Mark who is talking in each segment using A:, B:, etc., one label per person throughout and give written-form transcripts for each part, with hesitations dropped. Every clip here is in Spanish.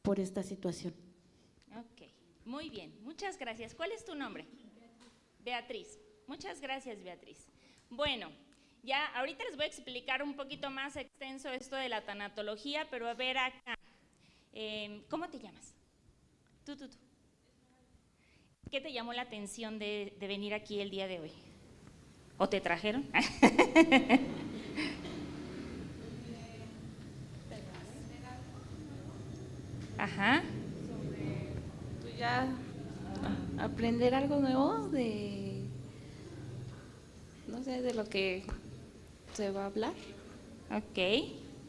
A: por esta situación.
B: Ok, muy bien, muchas gracias. ¿Cuál es tu nombre? Beatriz. Muchas gracias, Beatriz. Bueno, ya ahorita les voy a explicar un poquito más extenso esto de la tanatología, pero a ver acá, ¿cómo te llamas? Tú. ¿Qué te llamó la atención de venir aquí el día de hoy? ¿O te trajeron? Ajá.
C: Pues ya aprender algo nuevo no sé, de lo que se va a hablar.
B: Ok,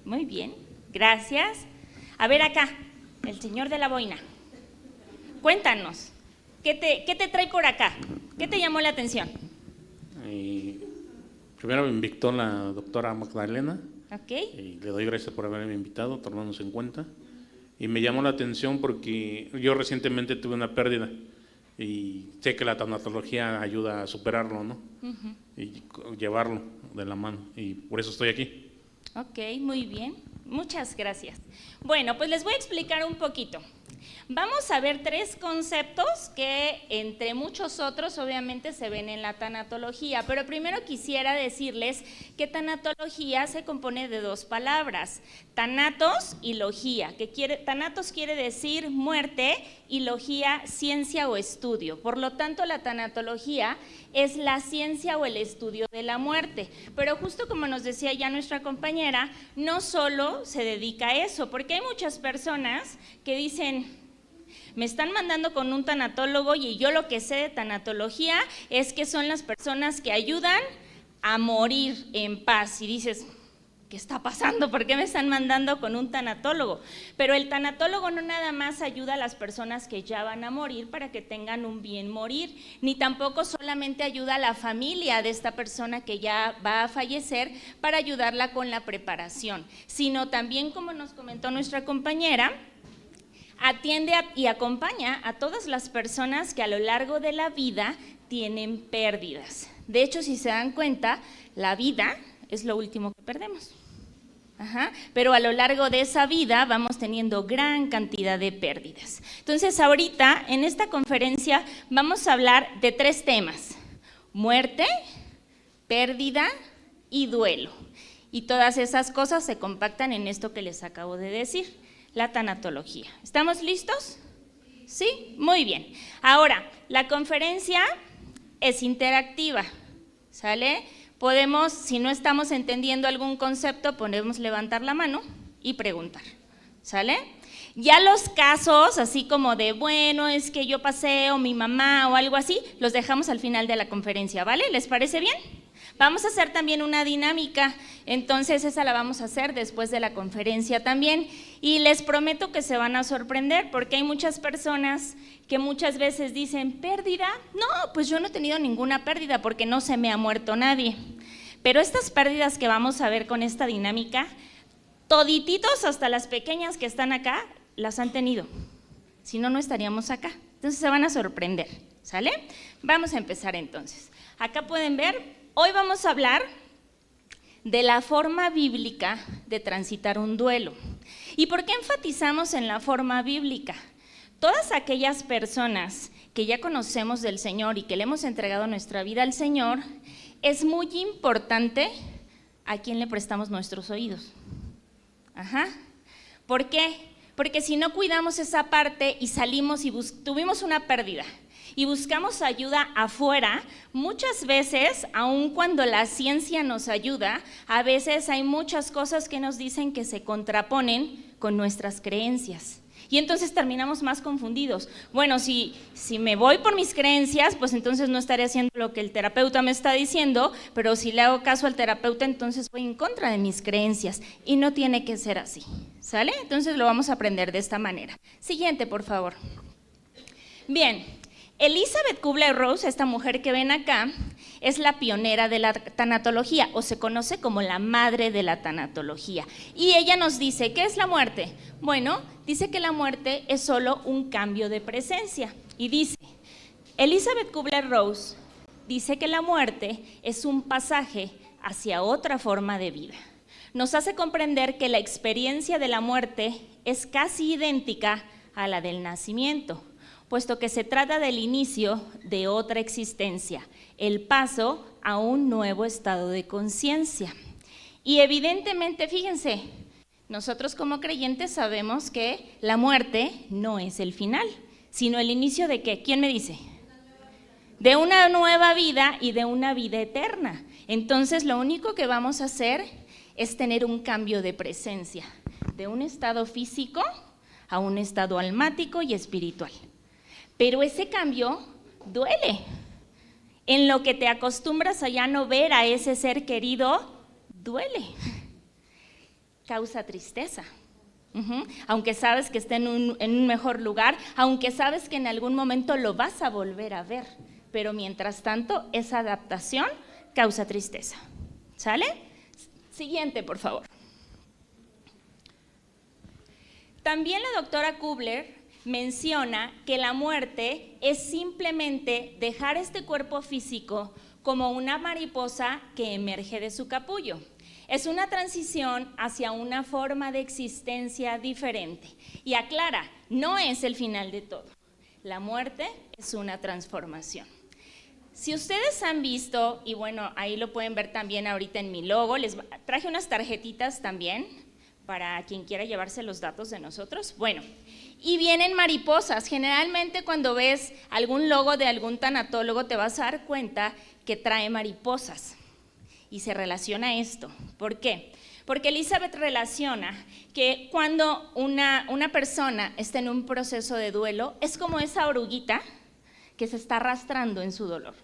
B: muy bien, gracias. A ver acá, el señor de la boina. Cuéntanos, ¿qué te trae por acá? ¿Qué te llamó la atención?
D: Primero me invitó la doctora Magdalena.
B: Ok.
D: Y le doy gracias por haberme invitado, tomándose en cuenta. Y me llamó la atención porque yo recientemente tuve una pérdida y sé que la tanatología ayuda a superarlo, ¿no? Y llevarlo de la mano, y por eso estoy aquí.
B: Ok, muy bien, muchas gracias. Bueno, pues les voy a explicar un poquito. Vamos a ver 3 conceptos que entre muchos otros obviamente se ven en la tanatología, pero primero quisiera decirles que tanatología se compone de 2 palabras, tanatos y logía, tanatos quiere decir muerte y logía ciencia o estudio. Por lo tanto, la tanatología es la ciencia o el estudio de la muerte, pero justo como nos decía ya nuestra compañera, no solo se dedica a eso, porque hay muchas personas que dicen, me están mandando con un tanatólogo y yo lo que sé de tanatología es que son las personas que ayudan a morir en paz. Y dices, ¿qué está pasando? ¿Por qué me están mandando con un tanatólogo? Pero el tanatólogo no nada más ayuda a las personas que ya van a morir para que tengan un bien morir, ni tampoco solamente ayuda a la familia de esta persona que ya va a fallecer para ayudarla con la preparación, sino también, como nos comentó nuestra compañera, atiende y acompaña a todas las personas que a lo largo de la vida tienen pérdidas. De hecho, si se dan cuenta, la vida es lo último que perdemos. Pero a lo largo de esa vida vamos teniendo gran cantidad de pérdidas. Entonces, ahorita en esta conferencia vamos a hablar de 3 temas: muerte, pérdida y duelo. Y todas esas cosas se compactan en esto que les acabo de decir, la tanatología. ¿Estamos listos? ¿Sí? Muy bien. Ahora, la conferencia es interactiva, ¿sale? Podemos, si no estamos entendiendo algún concepto, podemos levantar la mano y preguntar, ¿sale? Ya los casos, así como de, bueno, es que yo pasé o mi mamá o algo así, los dejamos al final de la conferencia, ¿vale? ¿Les parece bien? Vamos a hacer también una dinámica, entonces esa la vamos a hacer después de la conferencia también, y les prometo que se van a sorprender porque hay muchas personas que muchas veces dicen, ¿pérdida? No, pues yo no he tenido ninguna pérdida porque no se me ha muerto nadie, pero estas pérdidas que vamos a ver con esta dinámica, todititos hasta las pequeñas que están acá, las han tenido, si no, no estaríamos acá, entonces se van a sorprender, ¿sale? Vamos a empezar entonces. Acá pueden ver. Hoy vamos a hablar de la forma bíblica de transitar un duelo. ¿Y por qué enfatizamos en la forma bíblica? Todas aquellas personas que ya conocemos del Señor y que le hemos entregado nuestra vida al Señor, es muy importante a quién le prestamos nuestros oídos. ¿Por qué? Porque si no cuidamos esa parte y salimos y tuvimos una pérdida, y buscamos ayuda afuera, muchas veces, aun cuando la ciencia nos ayuda, a veces hay muchas cosas que nos dicen que se contraponen con nuestras creencias. Y entonces terminamos más confundidos. Bueno, si me voy por mis creencias, pues entonces no estaré haciendo lo que el terapeuta me está diciendo, pero si le hago caso al terapeuta, entonces voy en contra de mis creencias. Y no tiene que ser así, ¿sale? Entonces lo vamos a aprender de esta manera. Siguiente, por favor. Bien. Elizabeth Kubler-Ross, esta mujer que ven acá, es la pionera de la tanatología, o se conoce como la madre de la tanatología. Y ella nos dice, ¿qué es la muerte? Bueno, dice que la muerte es solo un cambio de presencia. Y dice, Elizabeth Kubler-Ross dice que la muerte es un pasaje hacia otra forma de vida. nos hace comprender que la experiencia de la muerte es casi idéntica a la del nacimiento, puesto que se trata del inicio de otra existencia, el paso a un nuevo estado de conciencia. Y evidentemente, fíjense, nosotros como creyentes sabemos que la muerte no es el final, sino el inicio de ¿qué? ¿Quién me dice? De una nueva vida y de una vida eterna. Entonces, lo único que vamos a hacer es tener un cambio de presencia, de un estado físico a un estado almático y espiritual. Pero ese cambio duele. En lo que te acostumbras a ya no ver a ese ser querido, duele. Causa tristeza. Aunque sabes que está en un mejor lugar, aunque sabes que en algún momento lo vas a volver a ver, pero mientras tanto esa adaptación causa tristeza. ¿Sale? Siguiente, por favor. También la doctora Kubler menciona que la muerte es simplemente dejar este cuerpo físico como una mariposa que emerge de su capullo. Es una transición hacia una forma de existencia diferente. Y aclara, no es el final de todo. La muerte es una transformación. Si ustedes han visto, y bueno, ahí lo pueden ver también ahorita en mi logo, les traje unas tarjetitas también para quien quiera llevarse los datos de nosotros. Bueno, y vienen mariposas. Generalmente cuando ves algún logo de algún tanatólogo te vas a dar cuenta que trae mariposas. Y se relaciona esto. ¿Por qué? Porque Elizabeth relaciona que cuando una persona está en un proceso de duelo, es como esa oruguita que se está arrastrando en su dolor.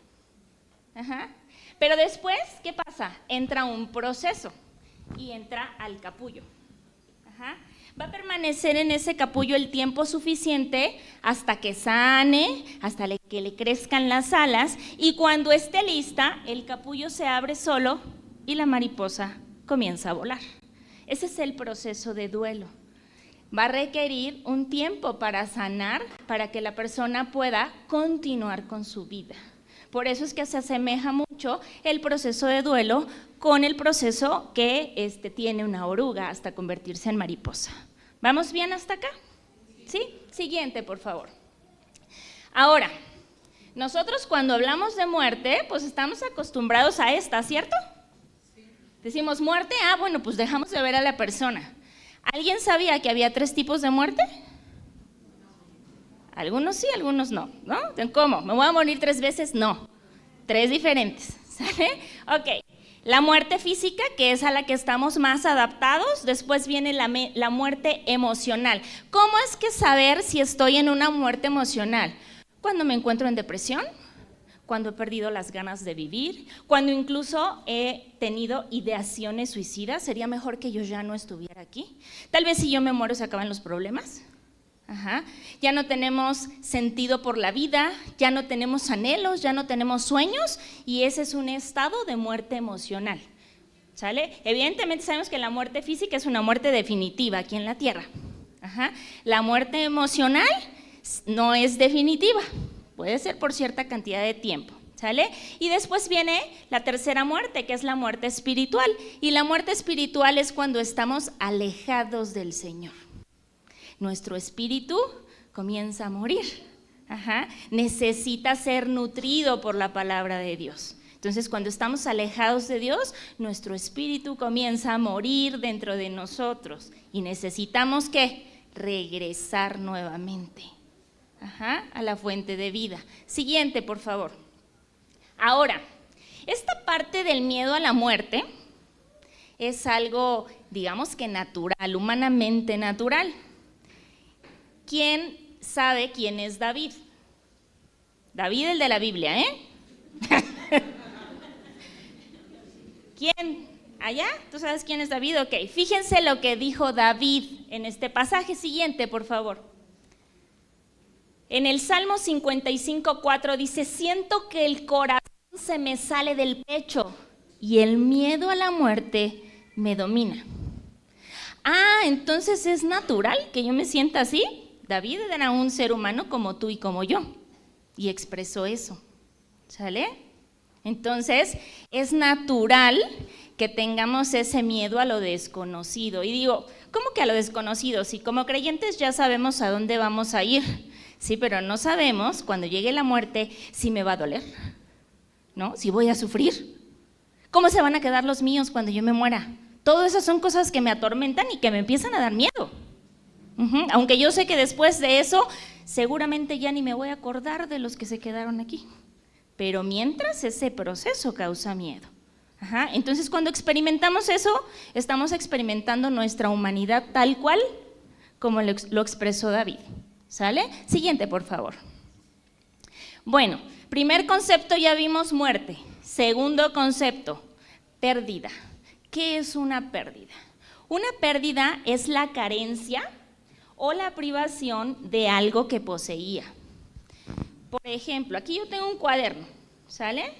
B: Pero después, ¿qué pasa? Entra un proceso y entra al capullo. Va a permanecer en ese capullo el tiempo suficiente hasta que sane, hasta que le crezcan las alas, y cuando esté lista, el capullo se abre solo y la mariposa comienza a volar. Ese es el proceso de duelo. Va a requerir un tiempo para sanar, para que la persona pueda continuar con su vida. Por eso es que se asemeja mucho el proceso de duelo con el proceso que tiene una oruga hasta convertirse en mariposa. ¿Vamos bien hasta acá? ¿Sí? Siguiente, por favor. Ahora, nosotros cuando hablamos de muerte, pues estamos acostumbrados a esta, ¿cierto? Decimos muerte, bueno, pues dejamos de ver a la persona. ¿Alguien sabía que había 3 tipos de muerte? Algunos sí, algunos no, ¿no? ¿Cómo? ¿Me voy a morir 3 veces? No, 3 diferentes, ¿sale? Ok, la muerte física, que es a la que estamos más adaptados. Después viene la muerte emocional. ¿Cómo es que saber si estoy en una muerte emocional? Cuando me encuentro en depresión, cuando he perdido las ganas de vivir, cuando incluso he tenido ideaciones suicidas. Sería mejor que yo ya no estuviera aquí. Tal vez si yo me muero se acaban los problemas. Ya no tenemos sentido por la vida, ya no tenemos anhelos, ya no tenemos sueños, y ese es un estado de muerte emocional. ¿Sale? Evidentemente sabemos que la muerte física es una muerte definitiva aquí en la tierra. La muerte emocional no es definitiva, puede ser por cierta cantidad de tiempo. ¿Sale? Y después viene la tercera muerte, que es la muerte espiritual. Y la muerte espiritual es cuando estamos alejados del Señor. Nuestro espíritu comienza a morir. Necesita ser nutrido por la palabra de Dios. Entonces, cuando estamos alejados de Dios, nuestro espíritu comienza a morir dentro de nosotros. Y necesitamos, ¿qué? Regresar nuevamente a la fuente de vida. Siguiente, por favor. Ahora, esta parte del miedo a la muerte es algo, digamos que natural, humanamente natural. ¿Quién sabe quién es David? David, el de la Biblia, ¿eh? ¿Quién? ¿Allá? ¿Tú sabes quién es David? Ok, fíjense lo que dijo David en este pasaje siguiente, por favor. En el Salmo 55:4 dice: siento que el corazón se me sale del pecho y el miedo a la muerte me domina. Entonces es natural que yo me sienta así. David era un ser humano como tú y como yo, y expresó eso. ¿Sale? Entonces, es natural que tengamos ese miedo a lo desconocido. Y digo, ¿cómo que a lo desconocido? Si como creyentes ya sabemos a dónde vamos a ir, sí, pero no sabemos cuando llegue la muerte si me va a doler, ¿no? Si voy a sufrir. ¿Cómo se van a quedar los míos cuando yo me muera? Todas esas son cosas que me atormentan y que me empiezan a dar miedo. Aunque yo sé que después de eso, seguramente ya ni me voy a acordar de los que se quedaron aquí. Pero mientras, ese proceso causa miedo. Entonces, cuando experimentamos eso, estamos experimentando nuestra humanidad tal cual como lo expresó David. ¿Sale? Siguiente, por favor. Bueno, primer concepto ya vimos muerte. Segundo concepto, pérdida. ¿Qué es una pérdida? Una pérdida es la carencia o la privación de algo que poseía. Por ejemplo, aquí yo tengo un cuaderno, ¿sale?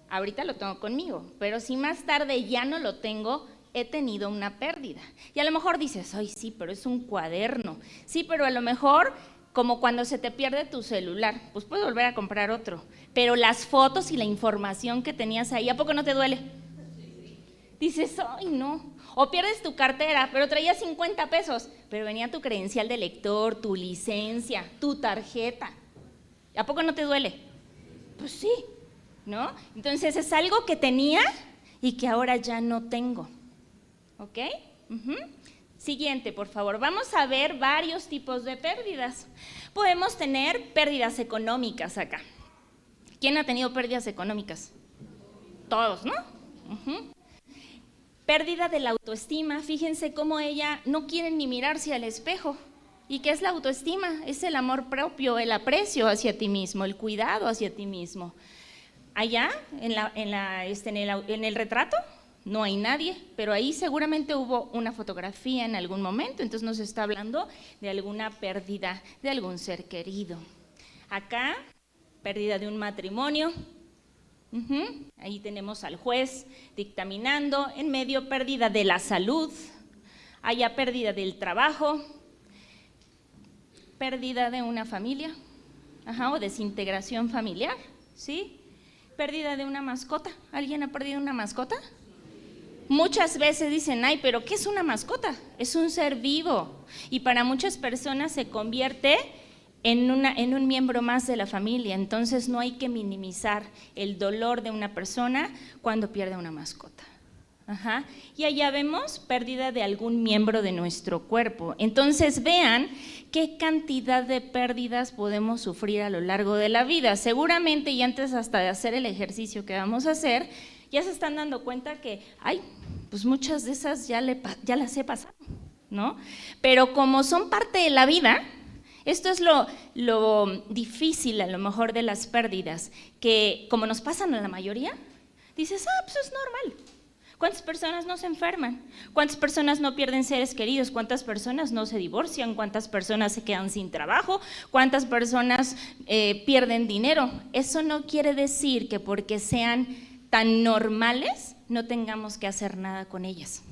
B: Ahorita lo tengo conmigo, pero si más tarde ya no lo tengo, he tenido una pérdida. Y a lo mejor dices, ay, sí, pero es un cuaderno. Sí, pero a lo mejor, como cuando se te pierde tu celular, pues puedes volver a comprar otro. Pero las fotos y la información que tenías ahí, ¿a poco no te duele? Dices, ay, no. O pierdes tu cartera, pero traías 50 pesos, pero venía tu credencial de lector, tu licencia, tu tarjeta. ¿A poco no te duele? Pues sí, ¿no? Entonces es algo que tenía y que ahora ya no tengo. ¿Ok? Siguiente, por favor. Vamos a ver varios tipos de pérdidas. Podemos tener pérdidas económicas acá. ¿Quién ha tenido pérdidas económicas? Todos, ¿no? Pérdida de la autoestima. Fíjense cómo ella no quiere ni mirarse al espejo. ¿Y qué es la autoestima? Es el amor propio, el aprecio hacia ti mismo, el cuidado hacia ti mismo. Allá, en el retrato, no hay nadie, pero ahí seguramente hubo una fotografía en algún momento, entonces nos está hablando de alguna pérdida de algún ser querido. Acá, pérdida de un matrimonio. Ahí tenemos al juez dictaminando. En medio, pérdida de la salud. Allá, pérdida del trabajo. Pérdida de una familia, o desintegración familiar, ¿sí? Pérdida de una mascota. ¿Alguien ha perdido una mascota? Muchas veces dicen, ay, pero ¿qué es una mascota? Es un ser vivo y para muchas personas se convierte en un miembro más de la familia. Entonces no hay que minimizar el dolor de una persona cuando pierde una mascota. Y allá vemos pérdida de algún miembro de nuestro cuerpo. Entonces vean qué cantidad de pérdidas podemos sufrir a lo largo de la vida. Seguramente, y antes hasta de hacer el ejercicio que vamos a hacer, ya se están dando cuenta que, ay, pues muchas de esas ya las he pasado, ¿no? Pero como son parte de la vida, esto es lo difícil a lo mejor de las pérdidas, que como nos pasan a la mayoría, dices, pues es normal. ¿Cuántas personas no se enferman? ¿Cuántas personas no pierden seres queridos? ¿Cuántas personas no se divorcian? ¿Cuántas personas se quedan sin trabajo? ¿Cuántas personas pierden dinero? Eso no quiere decir que porque sean tan normales no tengamos que hacer nada con ellas.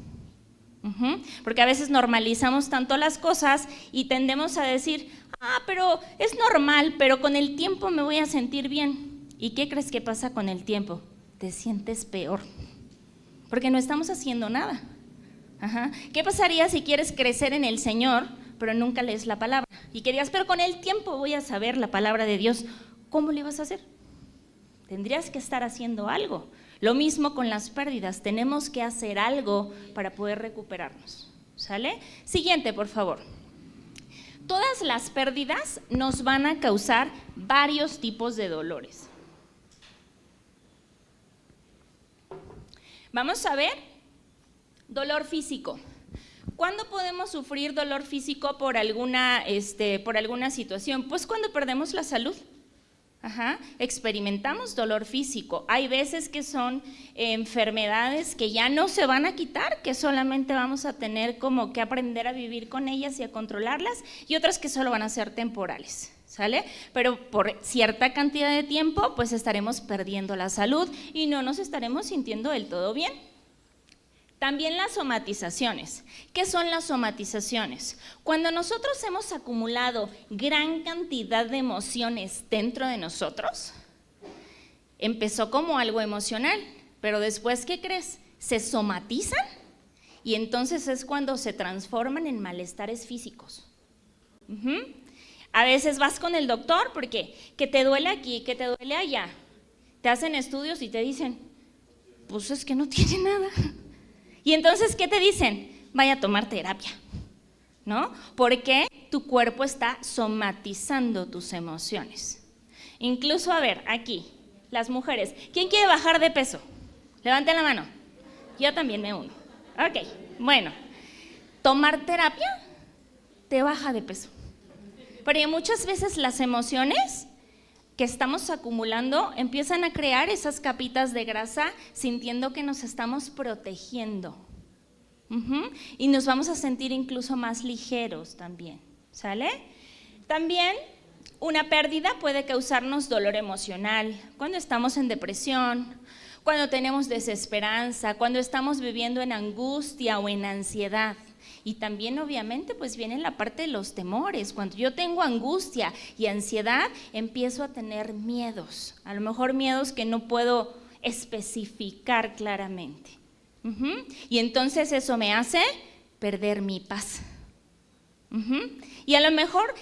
B: Porque a veces normalizamos tanto las cosas y tendemos a decir, pero es normal, pero con el tiempo me voy a sentir bien. ¿Y qué crees que pasa con el tiempo? Te sientes peor. Porque no estamos haciendo nada. ¿Qué pasaría si quieres crecer en el Señor, pero nunca lees la palabra? Y querías, pero con el tiempo voy a saber la palabra de Dios. ¿Cómo le vas a hacer? Tendrías que estar haciendo algo. Lo mismo con las pérdidas. Tenemos que hacer algo para poder recuperarnos. ¿Sale? Siguiente, por favor. Todas las pérdidas nos van a causar varios tipos de dolores. Vamos a ver, dolor físico. ¿Cuándo podemos sufrir dolor físico por alguna situación? Pues cuando perdemos la salud. Experimentamos dolor físico. Hay veces que son enfermedades que ya no se van a quitar, que solamente vamos a tener como que aprender a vivir con ellas y a controlarlas, y otras que solo van a ser temporales. ¿Sale? Pero por cierta cantidad de tiempo, pues estaremos perdiendo la salud y no nos estaremos sintiendo del todo bien. También las somatizaciones. ¿Qué son las somatizaciones? Cuando nosotros hemos acumulado gran cantidad de emociones dentro de nosotros, empezó como algo emocional, pero después, ¿qué crees? Se somatizan y entonces es cuando se transforman en malestares físicos. A veces vas con el doctor porque que te duele aquí, que te duele allá. Te hacen estudios y te dicen, pues es que no tiene nada. Y entonces, ¿qué te dicen? Vaya a tomar terapia, ¿no? Porque tu cuerpo está somatizando tus emociones. Incluso, a ver, aquí, las mujeres, ¿quién quiere bajar de peso? Levanten la mano. Yo también me uno. Ok, bueno, tomar terapia te baja de peso. Porque muchas veces las emociones que estamos acumulando empiezan a crear esas capitas de grasa sintiendo que nos estamos protegiendo. Y nos vamos a sentir incluso más ligeros también, ¿sale? También una pérdida puede causarnos dolor emocional cuando estamos en depresión, cuando tenemos desesperanza, cuando estamos viviendo en angustia o en ansiedad. Y también obviamente pues viene la parte de los temores. Cuando yo tengo angustia y ansiedad, empiezo a tener miedos, a lo mejor miedos que no puedo especificar claramente. Y entonces eso me hace perder mi paz. Y a lo mejor,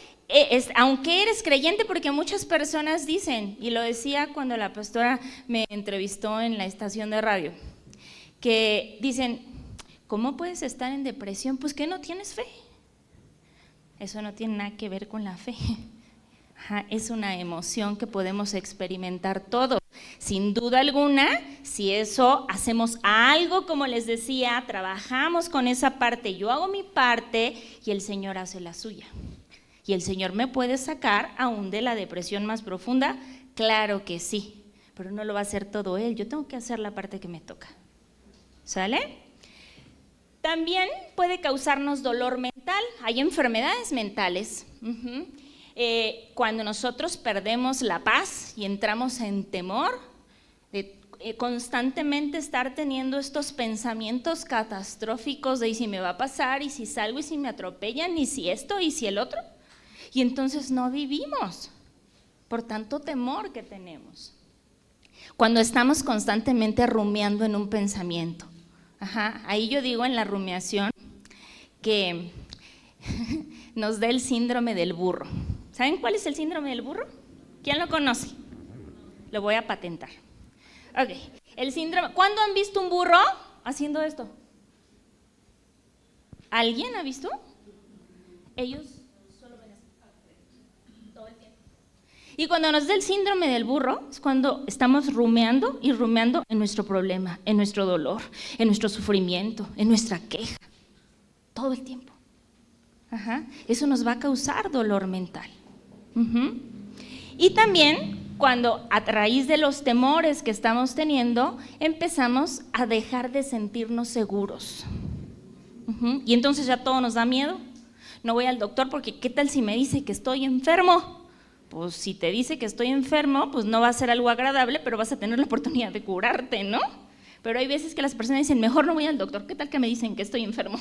B: aunque eres creyente, porque muchas personas dicen, y lo decía cuando la pastora me entrevistó en la estación de radio, que dicen, ¿cómo puedes estar en depresión? Pues que no tienes fe. Eso no tiene nada que ver con la fe. Es una emoción que podemos experimentar todos. Sin duda alguna, si eso hacemos algo, como les decía, trabajamos con esa parte, yo hago mi parte y el Señor hace la suya. ¿Y el Señor me puede sacar aún de la depresión más profunda? Claro que sí, pero no lo va a hacer todo Él, yo tengo que hacer la parte que me toca. ¿Sale? También puede causarnos dolor mental, hay enfermedades mentales. Cuando nosotros perdemos la paz y entramos en temor, de constantemente estar teniendo estos pensamientos catastróficos de ¿y si me va a pasar? ¿Y si salgo? ¿Y si me atropellan? ¿Y si esto? ¿Y si el otro? Y entonces no vivimos por tanto temor que tenemos. Cuando estamos constantemente rumiando en un pensamiento. Ahí yo digo en la rumiación que nos da el síndrome del burro. ¿Saben cuál es el síndrome del burro? ¿Quién lo conoce? Lo voy a patentar. Ok, el síndrome. ¿Cuándo han visto un burro haciendo esto? ¿Alguien ha visto? Ellos solo ven así, todo el tiempo. Y cuando nos da el síndrome del burro es cuando estamos rumiando y rumiando en nuestro problema, en nuestro dolor, en nuestro sufrimiento, en nuestra queja, todo el tiempo. Eso nos va a causar dolor mental. Y también cuando a raíz de los temores que estamos teniendo empezamos a dejar de sentirnos seguros. Y entonces ya todo nos da miedo. No voy al doctor porque ¿qué tal si me dice que estoy enfermo? Pues si te dice que estoy enfermo, pues no va a ser algo agradable, pero vas a tener la oportunidad de curarte, ¿no? Pero hay veces que las personas dicen, mejor no voy al doctor, ¿qué tal que me dicen que estoy enfermo?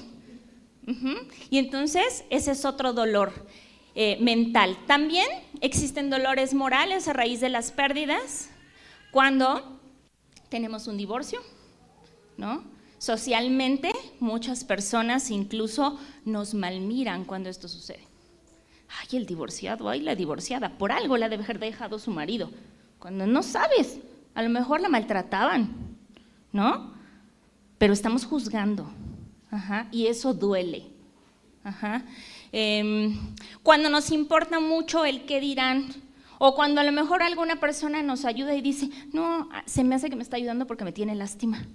B: Y entonces ese es otro dolor mental. También existen dolores morales a raíz de las pérdidas cuando tenemos un divorcio, ¿no? Socialmente muchas personas incluso nos malmiran cuando esto sucede. Ay, el divorciado, ay, la divorciada, por algo la debe haber dejado su marido. Cuando no sabes, a lo mejor la maltrataban, ¿no? Pero estamos juzgando. Y eso duele. Cuando nos importa mucho el qué dirán, o cuando a lo mejor alguna persona nos ayuda y dice, no, se me hace que me está ayudando porque me tiene lástima.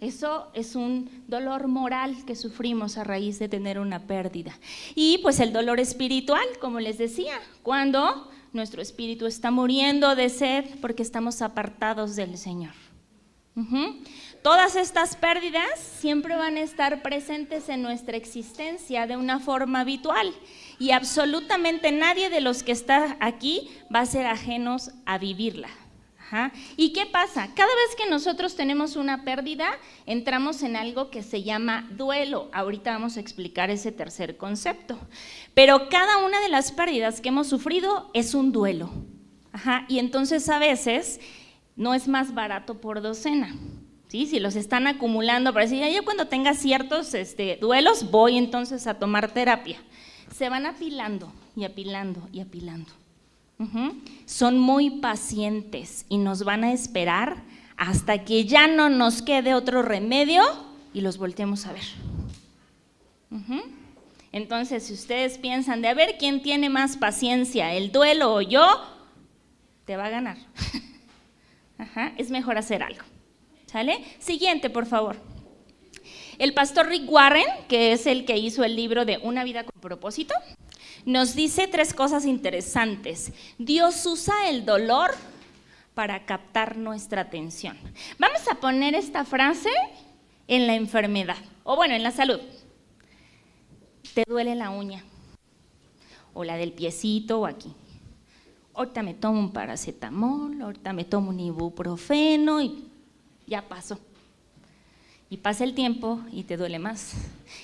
B: Eso es un dolor moral que sufrimos a raíz de tener una pérdida. Y pues el dolor espiritual, como les decía, cuando nuestro espíritu está muriendo de sed porque estamos apartados del Señor. Todas estas pérdidas siempre van a estar presentes en nuestra existencia de una forma habitual y absolutamente nadie de los que está aquí va a ser ajenos a vivirla. ¿Y qué pasa? Cada vez que nosotros tenemos una pérdida, entramos en algo que se llama duelo. Ahorita vamos a explicar ese tercer concepto. Pero cada una de las pérdidas que hemos sufrido es un duelo. Ajá, y entonces a veces no es más barato por docena. ¿Sí? Si los están acumulando para decir, ya yo cuando tenga ciertos duelos voy entonces a tomar terapia. Se van apilando y apilando y apilando. Son muy pacientes y nos van a esperar hasta que ya no nos quede otro remedio y los volteemos a ver. Entonces, si ustedes piensan de a ver quién tiene más paciencia, el duelo o yo, te va a ganar. Es mejor hacer algo. ¿Sale? Siguiente, por favor. El pastor Rick Warren, que es el que hizo el libro de Una vida con propósito, nos dice 3 cosas interesantes. Dios usa el dolor para captar nuestra atención. Vamos a poner esta frase en la enfermedad, o bueno, en la salud. Te duele la uña, o la del piecito, o aquí. Ahorita me tomo un paracetamol, ahorita me tomo un ibuprofeno y ya pasó. Y pasa el tiempo y te duele más,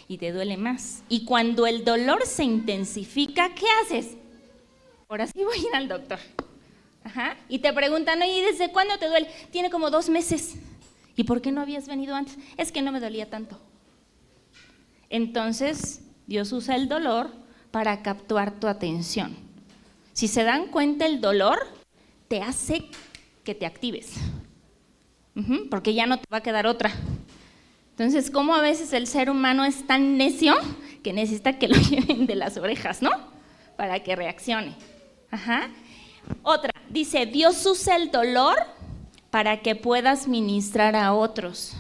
B: y te duele más. Y cuando el dolor se intensifica, ¿qué haces? Ahora sí voy a ir al doctor. Y te preguntan, oye, ¿desde cuándo te duele? Tiene como 2 meses. ¿Y por qué no habías venido antes? Es que no me dolía tanto. Entonces, Dios usa el dolor para captar tu atención. Si se dan cuenta, el dolor te hace que te actives. Porque ya no te va a quedar otra. Entonces, ¿cómo a veces el ser humano es tan necio que necesita que lo lleven de las orejas, ¿no? Para que reaccione. Otra, dice, Dios usa el dolor para que puedas ministrar a otros.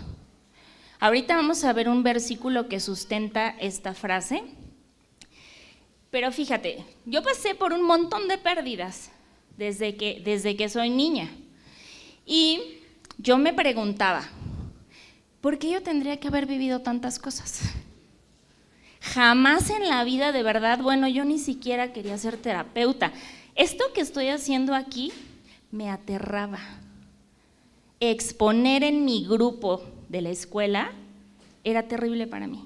B: Ahorita vamos a ver un versículo que sustenta esta frase. Pero fíjate, yo pasé por un montón de pérdidas desde que soy niña. Y yo me preguntaba, ¿por qué yo tendría que haber vivido tantas cosas? Jamás en la vida, de verdad, bueno, yo ni siquiera quería ser terapeuta. Esto que estoy haciendo aquí me aterraba. Exponer en mi grupo de la escuela era terrible para mí.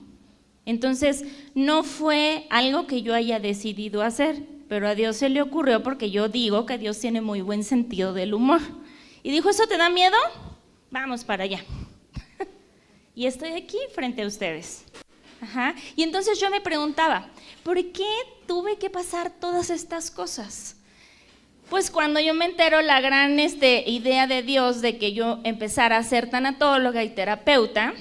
B: Entonces, no fue algo que yo haya decidido hacer, pero a Dios se le ocurrió porque yo digo que Dios tiene muy buen sentido del humor. Y dijo, ¿eso te da miedo? Vamos para allá. Y estoy aquí frente a ustedes. Y entonces yo me preguntaba, ¿por qué tuve que pasar todas estas cosas? Pues cuando yo me entero la gran idea de Dios de que yo empezara a ser tanatóloga y terapeuta,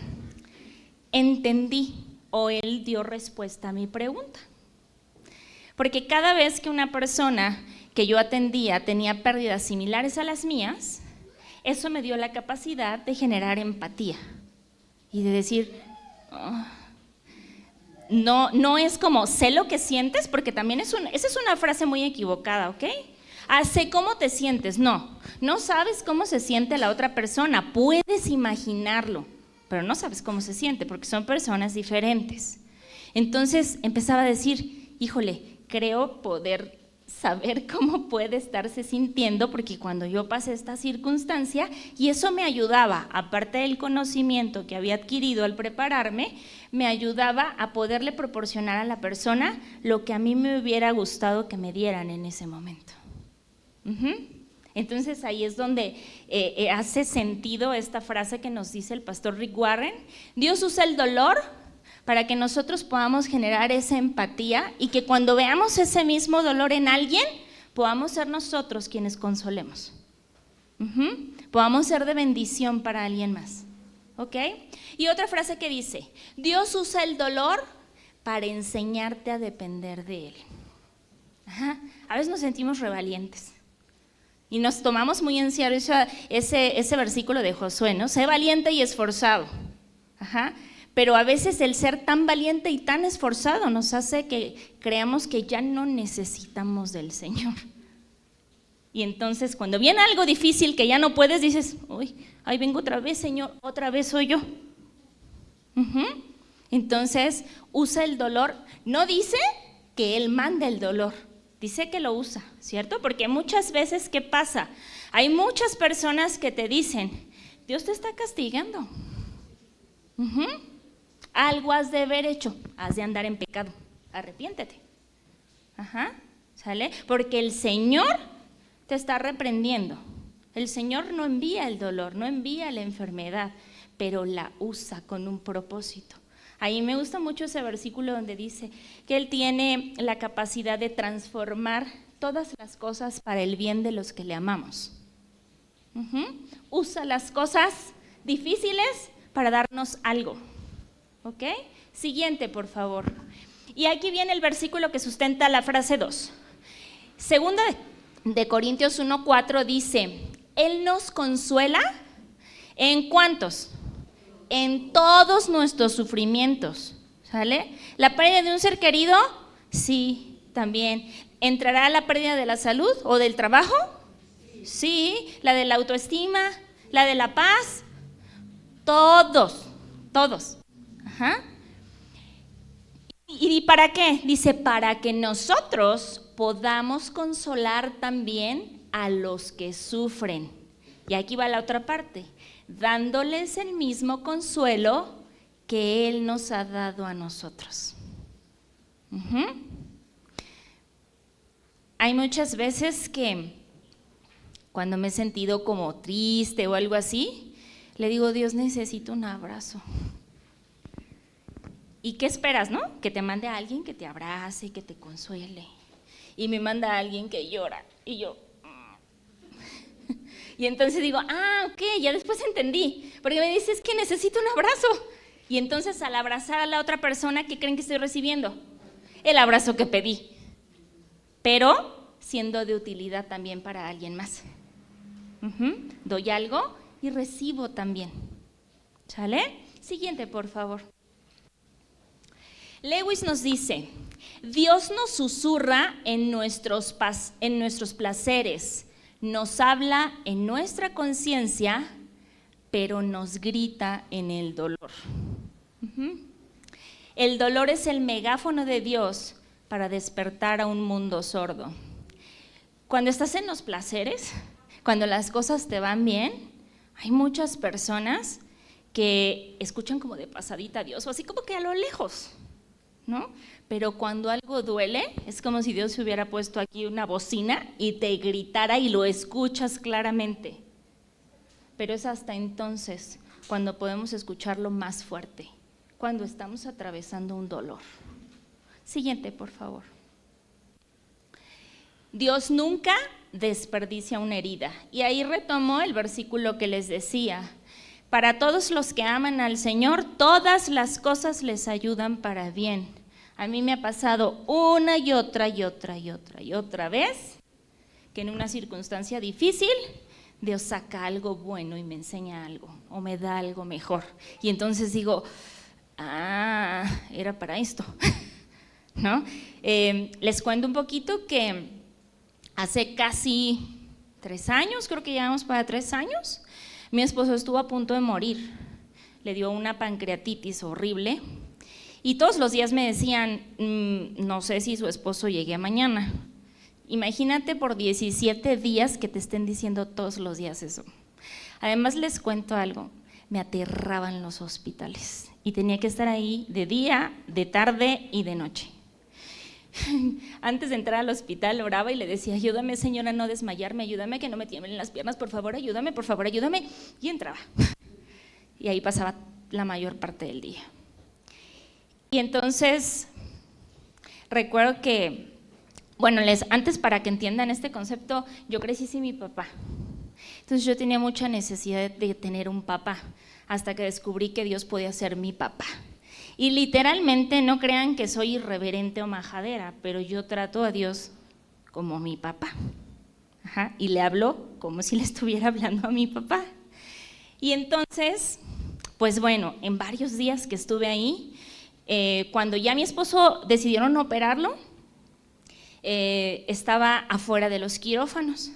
B: entendí, o Él dio respuesta a mi pregunta. Porque cada vez que una persona que yo atendía tenía pérdidas similares a las mías, eso me dio la capacidad de generar empatía y de decir, oh, no es como sé lo que sientes, porque también esa es una frase muy equivocada, ¿ok? Sé cómo te sientes, no sabes cómo se siente la otra persona, puedes imaginarlo, pero no sabes cómo se siente porque son personas diferentes. Entonces empezaba a decir, híjole, creo poder saber cómo puede estarse sintiendo, porque cuando yo pasé esta circunstancia, y eso me ayudaba, aparte del conocimiento que había adquirido al prepararme, me ayudaba a poderle proporcionar a la persona lo que a mí me hubiera gustado que me dieran en ese momento. Entonces ahí es donde hace sentido esta frase que nos dice el pastor Rick Warren. Dios usa el dolor para que nosotros podamos generar esa empatía y que cuando veamos ese mismo dolor en alguien, podamos ser nosotros quienes consolemos. Podamos ser de bendición para alguien más. ¿Ok? Y otra frase que dice, Dios usa el dolor para enseñarte a depender de Él. A veces nos sentimos revalientes y nos tomamos muy en serio ese versículo de Josué, ¿no? Sé valiente y esforzado. Pero a veces el ser tan valiente y tan esforzado nos hace que creamos que ya no necesitamos del Señor. Y entonces cuando viene algo difícil que ya no puedes, dices, uy, ahí vengo otra vez, Señor, otra vez soy yo. Entonces usa el dolor, no dice que Él manda el dolor, dice que lo usa, ¿cierto? Porque muchas veces, ¿qué pasa? Hay muchas personas que te dicen, Dios te está castigando. Algo has de haber hecho, has de andar en pecado, arrepiéntete. ¿Sale? Porque el Señor te está reprendiendo. El Señor no envía el dolor, no envía la enfermedad, pero la usa con un propósito. Ahí me gusta mucho ese versículo donde dice que Él tiene la capacidad de transformar todas las cosas para el bien de los que le amamos. Usa las cosas difíciles para darnos algo. ¿Ok? Siguiente, por favor. Y aquí viene el versículo que sustenta la frase 2. Segunda de Corintios 1:4 dice, Él nos consuela ¿en cuántos? En todos nuestros sufrimientos. ¿Sale? ¿La pérdida de un ser querido? Sí, también. ¿Entrará la pérdida de la salud o del trabajo? Sí. ¿La de la autoestima? ¿La de la paz? Todos. Ajá. ¿Y para qué? Dice, para que nosotros podamos consolar también a los que sufren. Y aquí va la otra parte, dándoles el mismo consuelo que Él nos ha dado a nosotros. Hay muchas veces que cuando me he sentido como triste o algo así, le digo, Dios, necesito un abrazo. ¿Y qué esperas, no? Que te mande a alguien que te abrace y que te consuele. Y me manda a alguien que llora. Y yo... Y entonces digo, ok, ya después entendí. Porque me dice, es que necesito un abrazo. Y entonces al abrazar a la otra persona, ¿qué creen que estoy recibiendo? El abrazo que pedí. Pero siendo de utilidad también para alguien más. Doy algo y recibo también. ¿Sale? Siguiente, por favor. Lewis nos dice, Dios nos susurra en nuestros placeres, nos habla en nuestra conciencia, pero nos grita en el dolor. El dolor es el megáfono de Dios para despertar a un mundo sordo. Cuando estás en los placeres, cuando las cosas te van bien, hay muchas personas que escuchan como de pasadita a Dios, o así como que a lo lejos, ¿no? Pero cuando algo duele, es como si Dios se hubiera puesto aquí una bocina y te gritara y lo escuchas claramente. Pero es hasta entonces cuando podemos escucharlo más fuerte, cuando estamos atravesando un dolor. Siguiente, por favor. Dios nunca desperdicia una herida. Y ahí retomo el versículo que les decía. Para todos los que aman al Señor, todas las cosas les ayudan para bien. A mí me ha pasado una y otra vez que en una circunstancia difícil Dios saca algo bueno y me enseña algo o me da algo mejor. Y entonces digo, era para esto, ¿no? Les cuento un poquito que hace casi 3 años, creo que llevamos para 3 años, mi esposo estuvo a punto de morir, le dio una pancreatitis horrible y todos los días me decían, no sé si su esposo llegue mañana. Imagínate por 17 días que te estén diciendo todos los días eso. Además les cuento algo, me aterraban los hospitales y tenía que estar ahí de día, de tarde y de noche. Antes de entrar al hospital oraba y le decía, ayúdame Señor a no desmayarme, ayúdame a que no me tiemblen las piernas, por favor ayúdame, y entraba. Y ahí pasaba la mayor parte del día. Y entonces recuerdo que, antes para que entiendan este concepto, yo crecí sin mi papá. Entonces yo tenía mucha necesidad de tener un papá, hasta que descubrí que Dios podía ser mi papá. Y literalmente, no crean que soy irreverente o majadera, pero yo trato a Dios como mi papá. Y le hablo como si le estuviera hablando a mi papá. Y entonces, en varios días que estuve ahí, cuando ya mi esposo decidieron operarlo, estaba afuera de los quirófanos.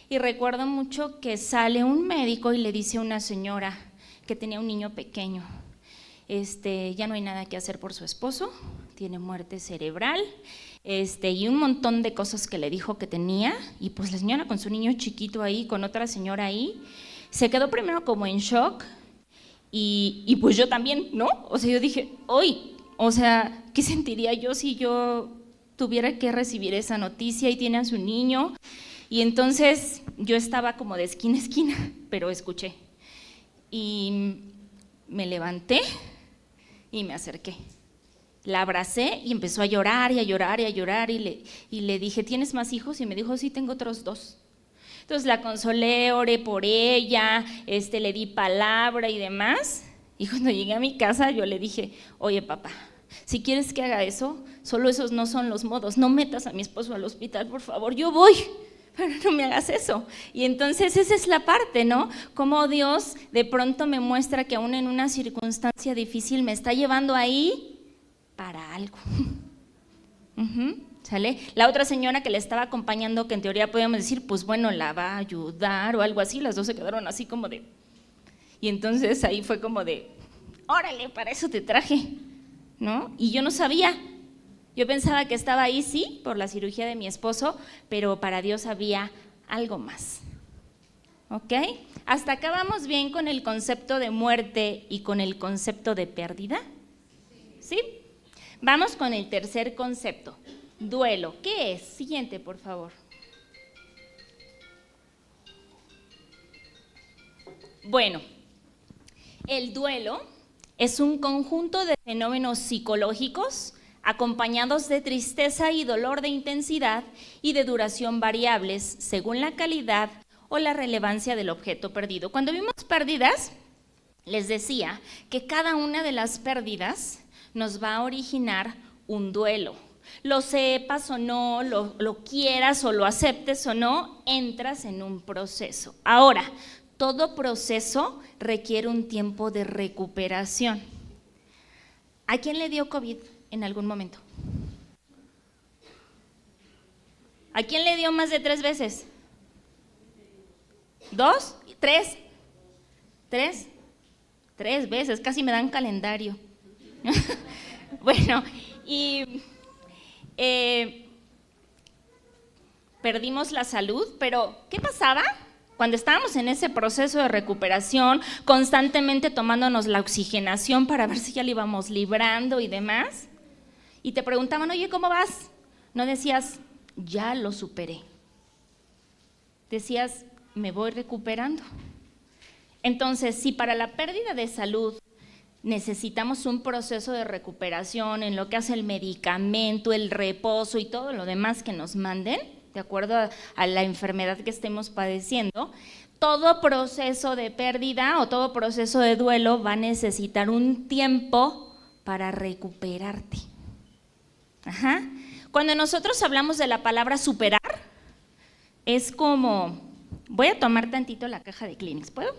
B: Y recuerdo mucho que sale un médico y le dice a una señora que tenía un niño pequeño, ya no hay nada que hacer por su esposo, tiene muerte cerebral, y un montón de cosas que le dijo que tenía, y pues la señora con su niño chiquito ahí, con otra señora ahí, se quedó primero como en shock, y pues yo también, ¿no? O sea, yo dije, ¿qué sentiría yo si yo tuviera que recibir esa noticia y tiene a su niño? Y entonces yo estaba como de esquina a esquina, pero escuché. Y me levanté y me acerqué. La abracé y empezó a llorar y a llorar y a llorar, y le dije, ¿tienes más hijos? Y me dijo, sí, tengo otros 2. Entonces la consolé, oré por ella, le di palabra y demás. Y cuando llegué a mi casa yo le dije, oye papá, si quieres que haga eso, solo esos no son los modos, no metas a mi esposo al hospital, por favor, yo voy, pero no me hagas eso. Y entonces esa es la parte, ¿no? Cómo Dios de pronto me muestra que aún en una circunstancia difícil me está llevando ahí para algo. ¿Sale? La otra señora que le estaba acompañando, que en teoría podíamos decir, pues bueno, la va a ayudar o algo así, las dos se quedaron así como de… Y entonces ahí fue como de, órale, para eso te traje, ¿no? Y yo no sabía, yo pensaba que estaba ahí, sí, por la cirugía de mi esposo, pero para Dios había algo más, ¿ok? ¿Hasta acá vamos bien con el concepto de muerte y con el concepto de pérdida? ¿Sí? Vamos con el tercer concepto, duelo. ¿Qué es? Siguiente, por favor. Bueno, el duelo es un conjunto de fenómenos psicológicos acompañados de tristeza y dolor de intensidad y de duración variables según la calidad o la relevancia del objeto perdido. Cuando vimos pérdidas, les decía que cada una de las pérdidas nos va a originar un duelo. Lo sepas o no, lo quieras o lo aceptes o no, entras en un proceso. Ahora, todo proceso requiere un tiempo de recuperación. ¿A quién le dio COVID en algún momento? ¿A quién le dio más de 3 veces? ¿2? ¿3? ¿3? 3 veces, casi me dan calendario. Bueno, y perdimos la salud, pero ¿qué pasaba? Cuando estábamos en ese proceso de recuperación, constantemente tomándonos la oxigenación para ver si ya la íbamos librando y demás, y te preguntaban, oye, ¿cómo vas? No decías, ya lo superé. Decías, me voy recuperando. Entonces, si para la pérdida de salud necesitamos un proceso de recuperación en lo que hace el medicamento, el reposo y todo lo demás que nos manden, de acuerdo a la enfermedad que estemos padeciendo, todo proceso de pérdida o todo proceso de duelo va a necesitar un tiempo para recuperarte. Ajá. Cuando nosotros hablamos de la palabra superar, es como, voy a tomar tantito la caja de Kleenex, ¿puedo?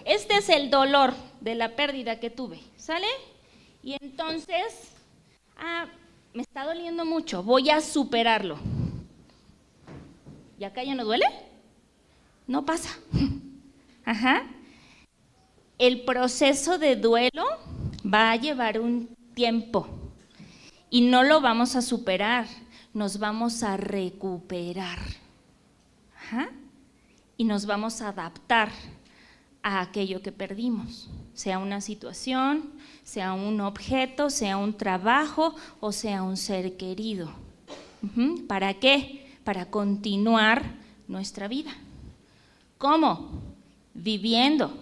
B: Este es el dolor de la pérdida que tuve, ¿sale? Y entonces, me está doliendo mucho, voy a superarlo. ¿Y acá ya no duele? No pasa. Ajá. El proceso de duelo va a llevar un tiempo y no lo vamos a superar, nos vamos a recuperar. Ajá. Y nos vamos a adaptar a aquello que perdimos, sea una situación, sea un objeto, sea un trabajo o sea un ser querido. ¿Para qué? Para continuar nuestra vida. ¿Cómo? Viviendo,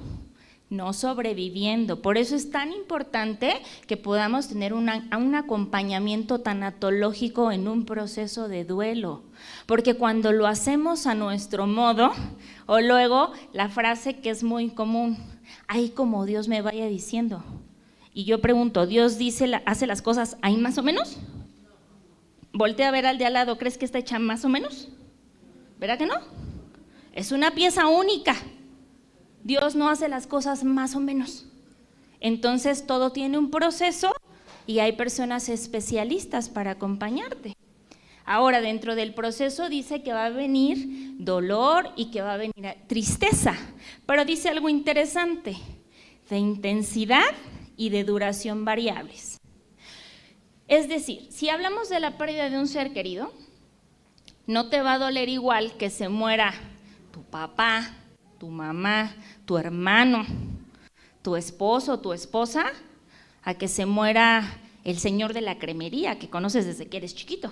B: no sobreviviendo. Por eso es tan importante que podamos tener un acompañamiento tanatológico en un proceso de duelo, porque cuando lo hacemos a nuestro modo, o luego la frase que es muy común, ay, como Dios me vaya diciendo. Y yo pregunto, ¿Dios hace las cosas ahí más o menos? Voltea a ver al de al lado, ¿crees que está hecha más o menos? ¿Verdad que no? Es una pieza única. Dios no hace las cosas más o menos. Entonces todo tiene un proceso y hay personas especialistas para acompañarte. Ahora, dentro del proceso dice que va a venir dolor y que va a venir tristeza, pero dice algo interesante, de intensidad y de duración variables. Es decir, si hablamos de la pérdida de un ser querido, no te va a doler igual que se muera tu papá, tu mamá, tu hermano, tu esposo, tu esposa, a que se muera el señor de la cremería que conoces desde que eres chiquito.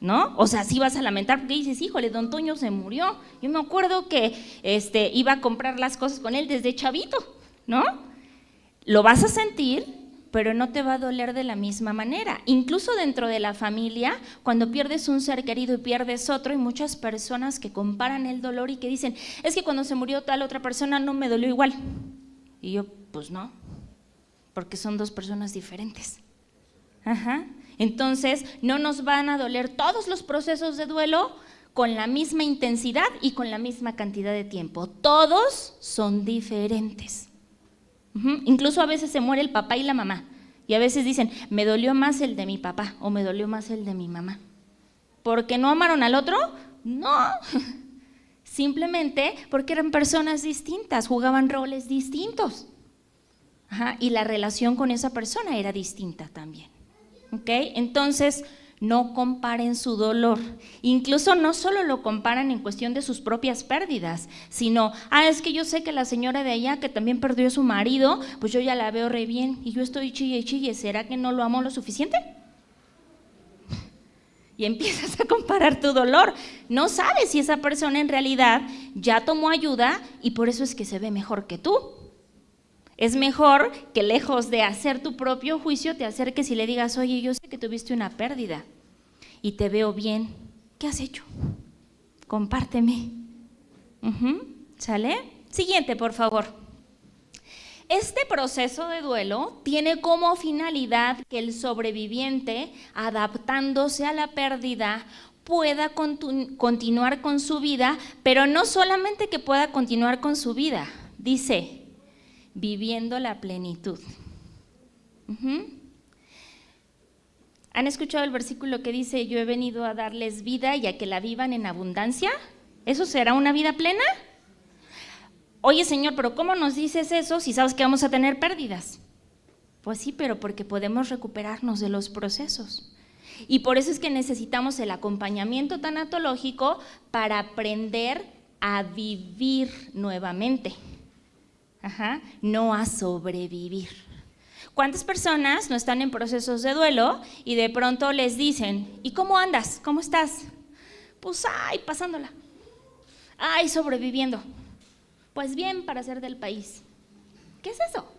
B: ¿no? O sea, sí vas a lamentar porque dices, híjole, don Toño se murió. Yo me acuerdo que iba a comprar las cosas con él desde chavito, ¿no? Lo vas a sentir, pero no te va a doler de la misma manera. Incluso dentro de la familia, cuando pierdes un ser querido y pierdes otro, hay muchas personas que comparan el dolor y que dicen, es que cuando se murió tal otra persona no me dolió igual. Y yo, pues no, porque son dos personas diferentes. Ajá. Entonces, no nos van a doler todos los procesos de duelo con la misma intensidad y con la misma cantidad de tiempo. Todos son diferentes. Incluso a veces se muere el papá y la mamá. Y a veces dicen, me dolió más el de mi papá o me dolió más el de mi mamá. ¿Porque no amaron al otro? No. Simplemente porque eran personas distintas, jugaban roles distintos. Ajá. Y la relación con esa persona era distinta también. ¿Okay? Entonces, no comparen su dolor. Incluso no solo lo comparan en cuestión de sus propias pérdidas, sino, es que yo sé que la señora de allá que también perdió a su marido, pues yo ya la veo re bien y yo estoy chille y chille, ¿será que no lo amo lo suficiente? Y empiezas a comparar tu dolor. No sabes si esa persona en realidad ya tomó ayuda y por eso es que se ve mejor que tú. Es mejor que lejos de hacer tu propio juicio, te acerques y le digas, oye, yo sé que tuviste una pérdida y te veo bien. ¿Qué has hecho? Compárteme. ¿Sale? Siguiente, por favor. Este proceso de duelo tiene como finalidad que el sobreviviente, adaptándose a la pérdida, pueda continuar con su vida, pero no solamente que pueda continuar con su vida, dice, viviendo la plenitud. ¿Han escuchado el versículo que dice, yo he venido a darles vida y a que la vivan en abundancia? ¿Eso será una vida plena? Oye, Señor, pero ¿cómo nos dices eso si sabes que vamos a tener pérdidas? Pues sí, pero porque podemos recuperarnos de los procesos. Y por eso es que necesitamos el acompañamiento tanatológico para aprender a vivir nuevamente. No a sobrevivir. ¿Cuántas personas no están en procesos de duelo y de pronto les dicen, ¿y cómo andas? ¿Cómo estás? Pues, pasándola. Sobreviviendo. Pues bien, para ser del país. ¿Qué es eso?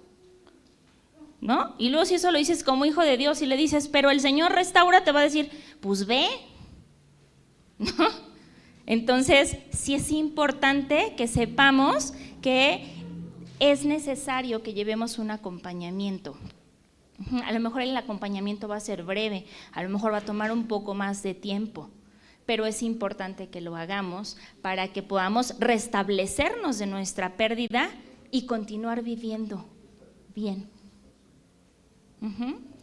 B: ¿No? Y luego si eso lo dices como hijo de Dios y le dices, pero el Señor restaura, te va a decir, pues ve. ¿No? Entonces, sí es importante que sepamos que es necesario que llevemos un acompañamiento. A lo mejor el acompañamiento va a ser breve, a lo mejor va a tomar un poco más de tiempo, pero es importante que lo hagamos para que podamos restablecernos de nuestra pérdida y continuar viviendo bien.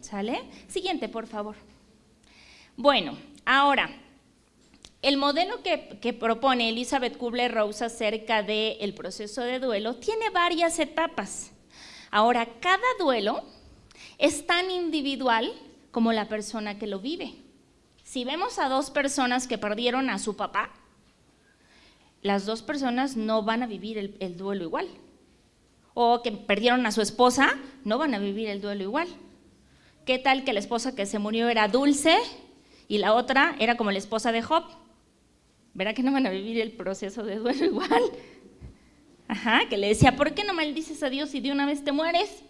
B: ¿Sale? Siguiente, por favor. Bueno, ahora, el modelo que propone Elizabeth Kubler-Ross acerca del proceso de duelo tiene varias etapas. Ahora, cada duelo es tan individual como la persona que lo vive. Si vemos a dos personas que perdieron a su papá, las dos personas no van a vivir el duelo igual. O que perdieron a su esposa, no van a vivir el duelo igual. ¿Qué tal que la esposa que se murió era Dulce y la otra era como la esposa de Job? ¿Verá que no van a vivir el proceso de duelo igual? Que le decía, ¿por qué no maldices a Dios y de una vez te mueres?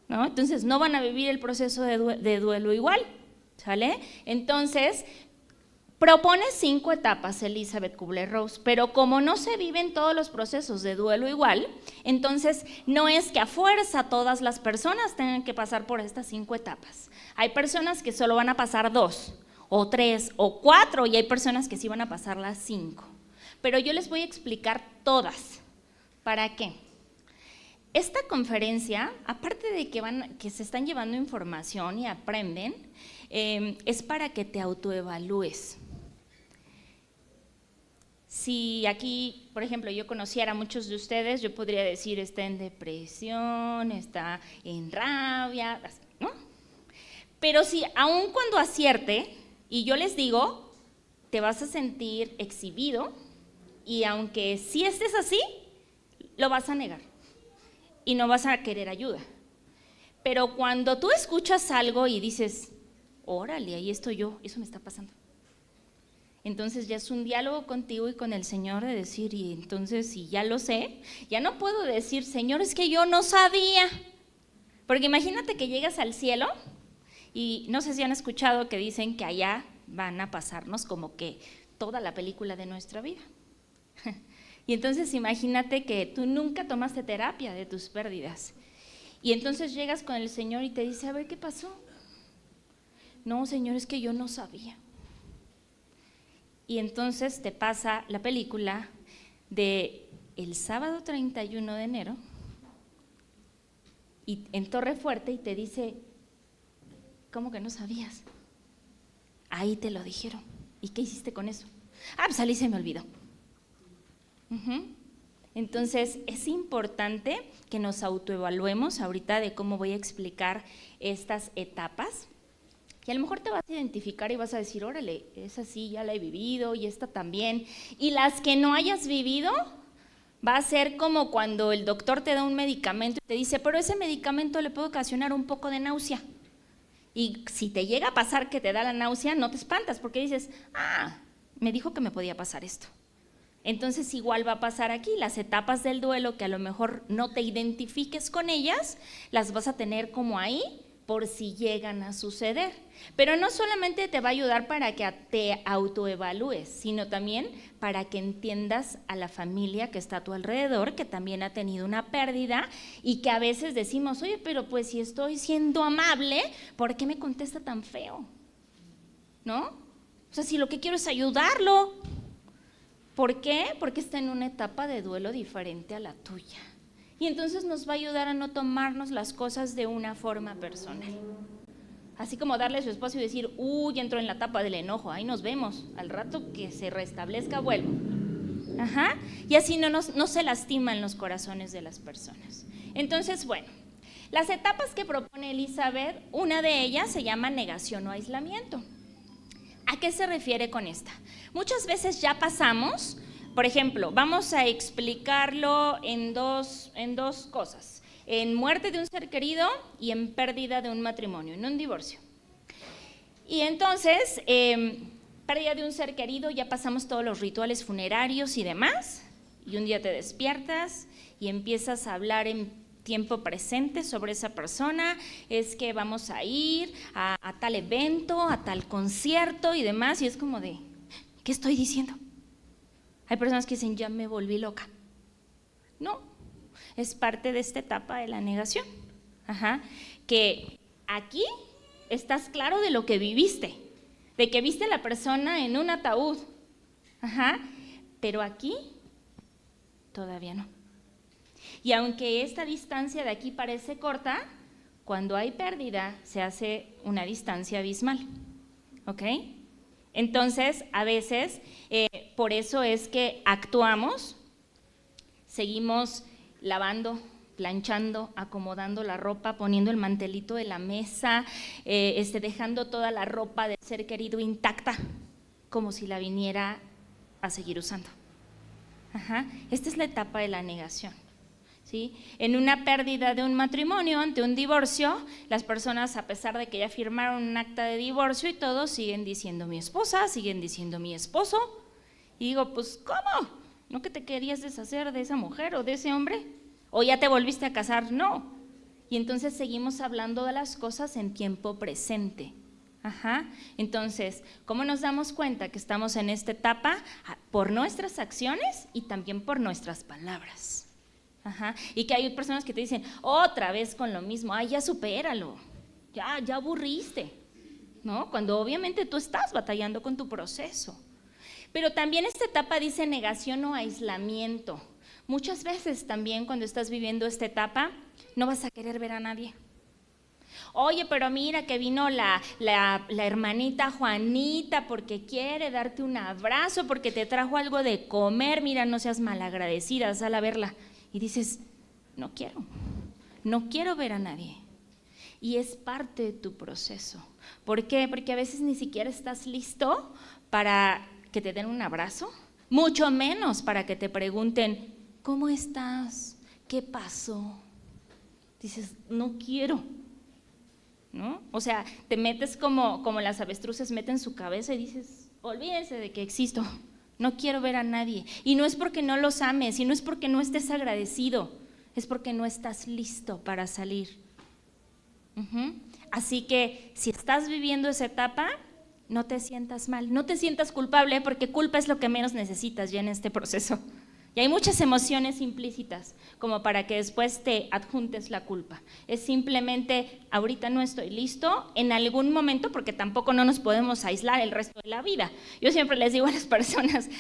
B: ¿No? Entonces no van a vivir el proceso de duelo igual, ¿sale? Entonces, propone 5 etapas Elizabeth Kubler-Ross, pero como no se viven todos los procesos de duelo igual, entonces no es que a fuerza todas las personas tengan que pasar por estas 5 etapas. Hay personas que solo van a pasar 2, o 3, o 4, y hay personas que sí van a pasar las 5. Pero yo les voy a explicar todas. ¿Para qué? Esta conferencia, aparte de que se están llevando información y aprenden, es para que te autoevalúes. Si aquí, por ejemplo, yo conociera a muchos de ustedes, yo podría decir, está en depresión, está en rabia, ¿no? Pero si aun cuando acierte, y yo les digo, te vas a sentir exhibido, y aunque sí estés así, lo vas a negar, y no vas a querer ayuda. Pero cuando tú escuchas algo y dices, órale, ahí estoy yo, eso me está pasando, Entonces ya es un diálogo contigo y con el Señor de decir, y entonces si ya lo sé, ya no puedo decir, Señor, es que yo no sabía. Porque imagínate que llegas al cielo y no sé si han escuchado que dicen que allá van a pasarnos como que toda la película de nuestra vida. Y entonces imagínate que tú nunca tomaste terapia de tus pérdidas. Y entonces llegas con el Señor y te dice, a ver, ¿qué pasó? No, Señor, es que yo no sabía. Y entonces te pasa la película de el sábado 31 de enero y en Torre Fuerte y te dice, ¿cómo que no sabías? Ahí te lo dijeron. ¿Y qué hiciste con eso? Ah, pues ahí se me olvidó. Entonces es importante que nos autoevaluemos ahorita de cómo voy a explicar estas etapas. Y a lo mejor te vas a identificar y vas a decir, órale, esa sí ya la he vivido y esta también. Y las que no hayas vivido, va a ser como cuando el doctor te da un medicamento y te dice, pero ese medicamento le puede ocasionar un poco de náusea. Y si te llega a pasar que te da la náusea, no te espantas porque dices, ah, me dijo que me podía pasar esto. Entonces igual va a pasar aquí, las etapas del duelo que a lo mejor no te identifiques con ellas, las vas a tener como ahí por si llegan a suceder. Pero no solamente te va a ayudar para que te autoevalúes, sino también para que entiendas a la familia que está a tu alrededor, que también ha tenido una pérdida y que a veces decimos, oye, pero pues si estoy siendo amable, ¿por qué me contesta tan feo? ¿No? O sea, si lo que quiero es ayudarlo. ¿Por qué? Porque está en una etapa de duelo diferente a la tuya. Y entonces nos va a ayudar a no tomarnos las cosas de una forma personal. Así como darle a su espacio y decir, ya entró en la etapa del enojo, ahí nos vemos, al rato que se restablezca vuelvo. Y así no se lastiman los corazones de las personas. Entonces, bueno, las etapas que propone Elizabeth, una de ellas se llama negación o aislamiento. ¿A qué se refiere con esta? Muchas veces ya pasamos, por ejemplo, vamos a explicarlo en dos cosas, en muerte de un ser querido y en pérdida de un matrimonio, en un divorcio. Y entonces, pérdida de un ser querido, ya pasamos todos los rituales funerarios y demás, y un día te despiertas y empiezas a hablar en tiempo presente sobre esa persona, es que vamos a ir a tal evento, a tal concierto y demás, y es como de, ¿qué estoy diciendo? Hay personas que dicen, ya me volví loca. No, es parte de esta etapa de la negación. Que aquí estás claro de lo que viviste, de que viste a la persona en un ataúd, pero aquí todavía no. Y aunque esta distancia de aquí parece corta, cuando hay pérdida se hace una distancia abismal, ¿ok? Entonces, a veces, por eso es que actuamos, seguimos lavando, planchando, acomodando la ropa, poniendo el mantelito de la mesa, dejando toda la ropa del ser querido intacta, como si la viniera a seguir usando. Esta es la etapa de la negación. ¿Sí? En una pérdida de un matrimonio, ante un divorcio, las personas, a pesar de que ya firmaron un acta de divorcio y todo, siguen diciendo mi esposa, siguen diciendo mi esposo. Y digo, pues, ¿cómo? ¿No que te querías deshacer de esa mujer o de ese hombre? ¿O ya te volviste a casar? No. Y entonces seguimos hablando de las cosas en tiempo presente. Entonces, ¿cómo nos damos cuenta que estamos en esta etapa? Por nuestras acciones y también por nuestras palabras. Y que hay personas que te dicen, otra vez con lo mismo, ay, ya supéralo, ya aburriste, ¿no? Cuando obviamente tú estás batallando con tu proceso. Pero también esta etapa dice negación o aislamiento. Muchas veces también cuando estás viviendo esta etapa, no vas a querer ver a nadie. Oye, pero mira que vino la hermanita Juanita porque quiere darte un abrazo, porque te trajo algo de comer, mira, no seas malagradecida, sal a verla. Y dices, no quiero ver a nadie. Y es parte de tu proceso. ¿Por qué? Porque a veces ni siquiera estás listo para que te den un abrazo, mucho menos para que te pregunten, ¿cómo estás? ¿Qué pasó? Dices, no quiero, ¿no? O sea, te metes como las avestruces meten su cabeza y dices, olvídense de que existo. No quiero ver a nadie. Y no es porque no los ames, y no es porque no estés agradecido, es porque no estás listo para salir. Así que si estás viviendo esa etapa, no te sientas mal, no te sientas culpable, porque culpa es lo que menos necesitas ya en este proceso. Y hay muchas emociones implícitas como para que después te adjuntes la culpa. Es simplemente, ahorita no estoy listo, en algún momento, porque tampoco no nos podemos aislar el resto de la vida. Yo siempre les digo a las personas,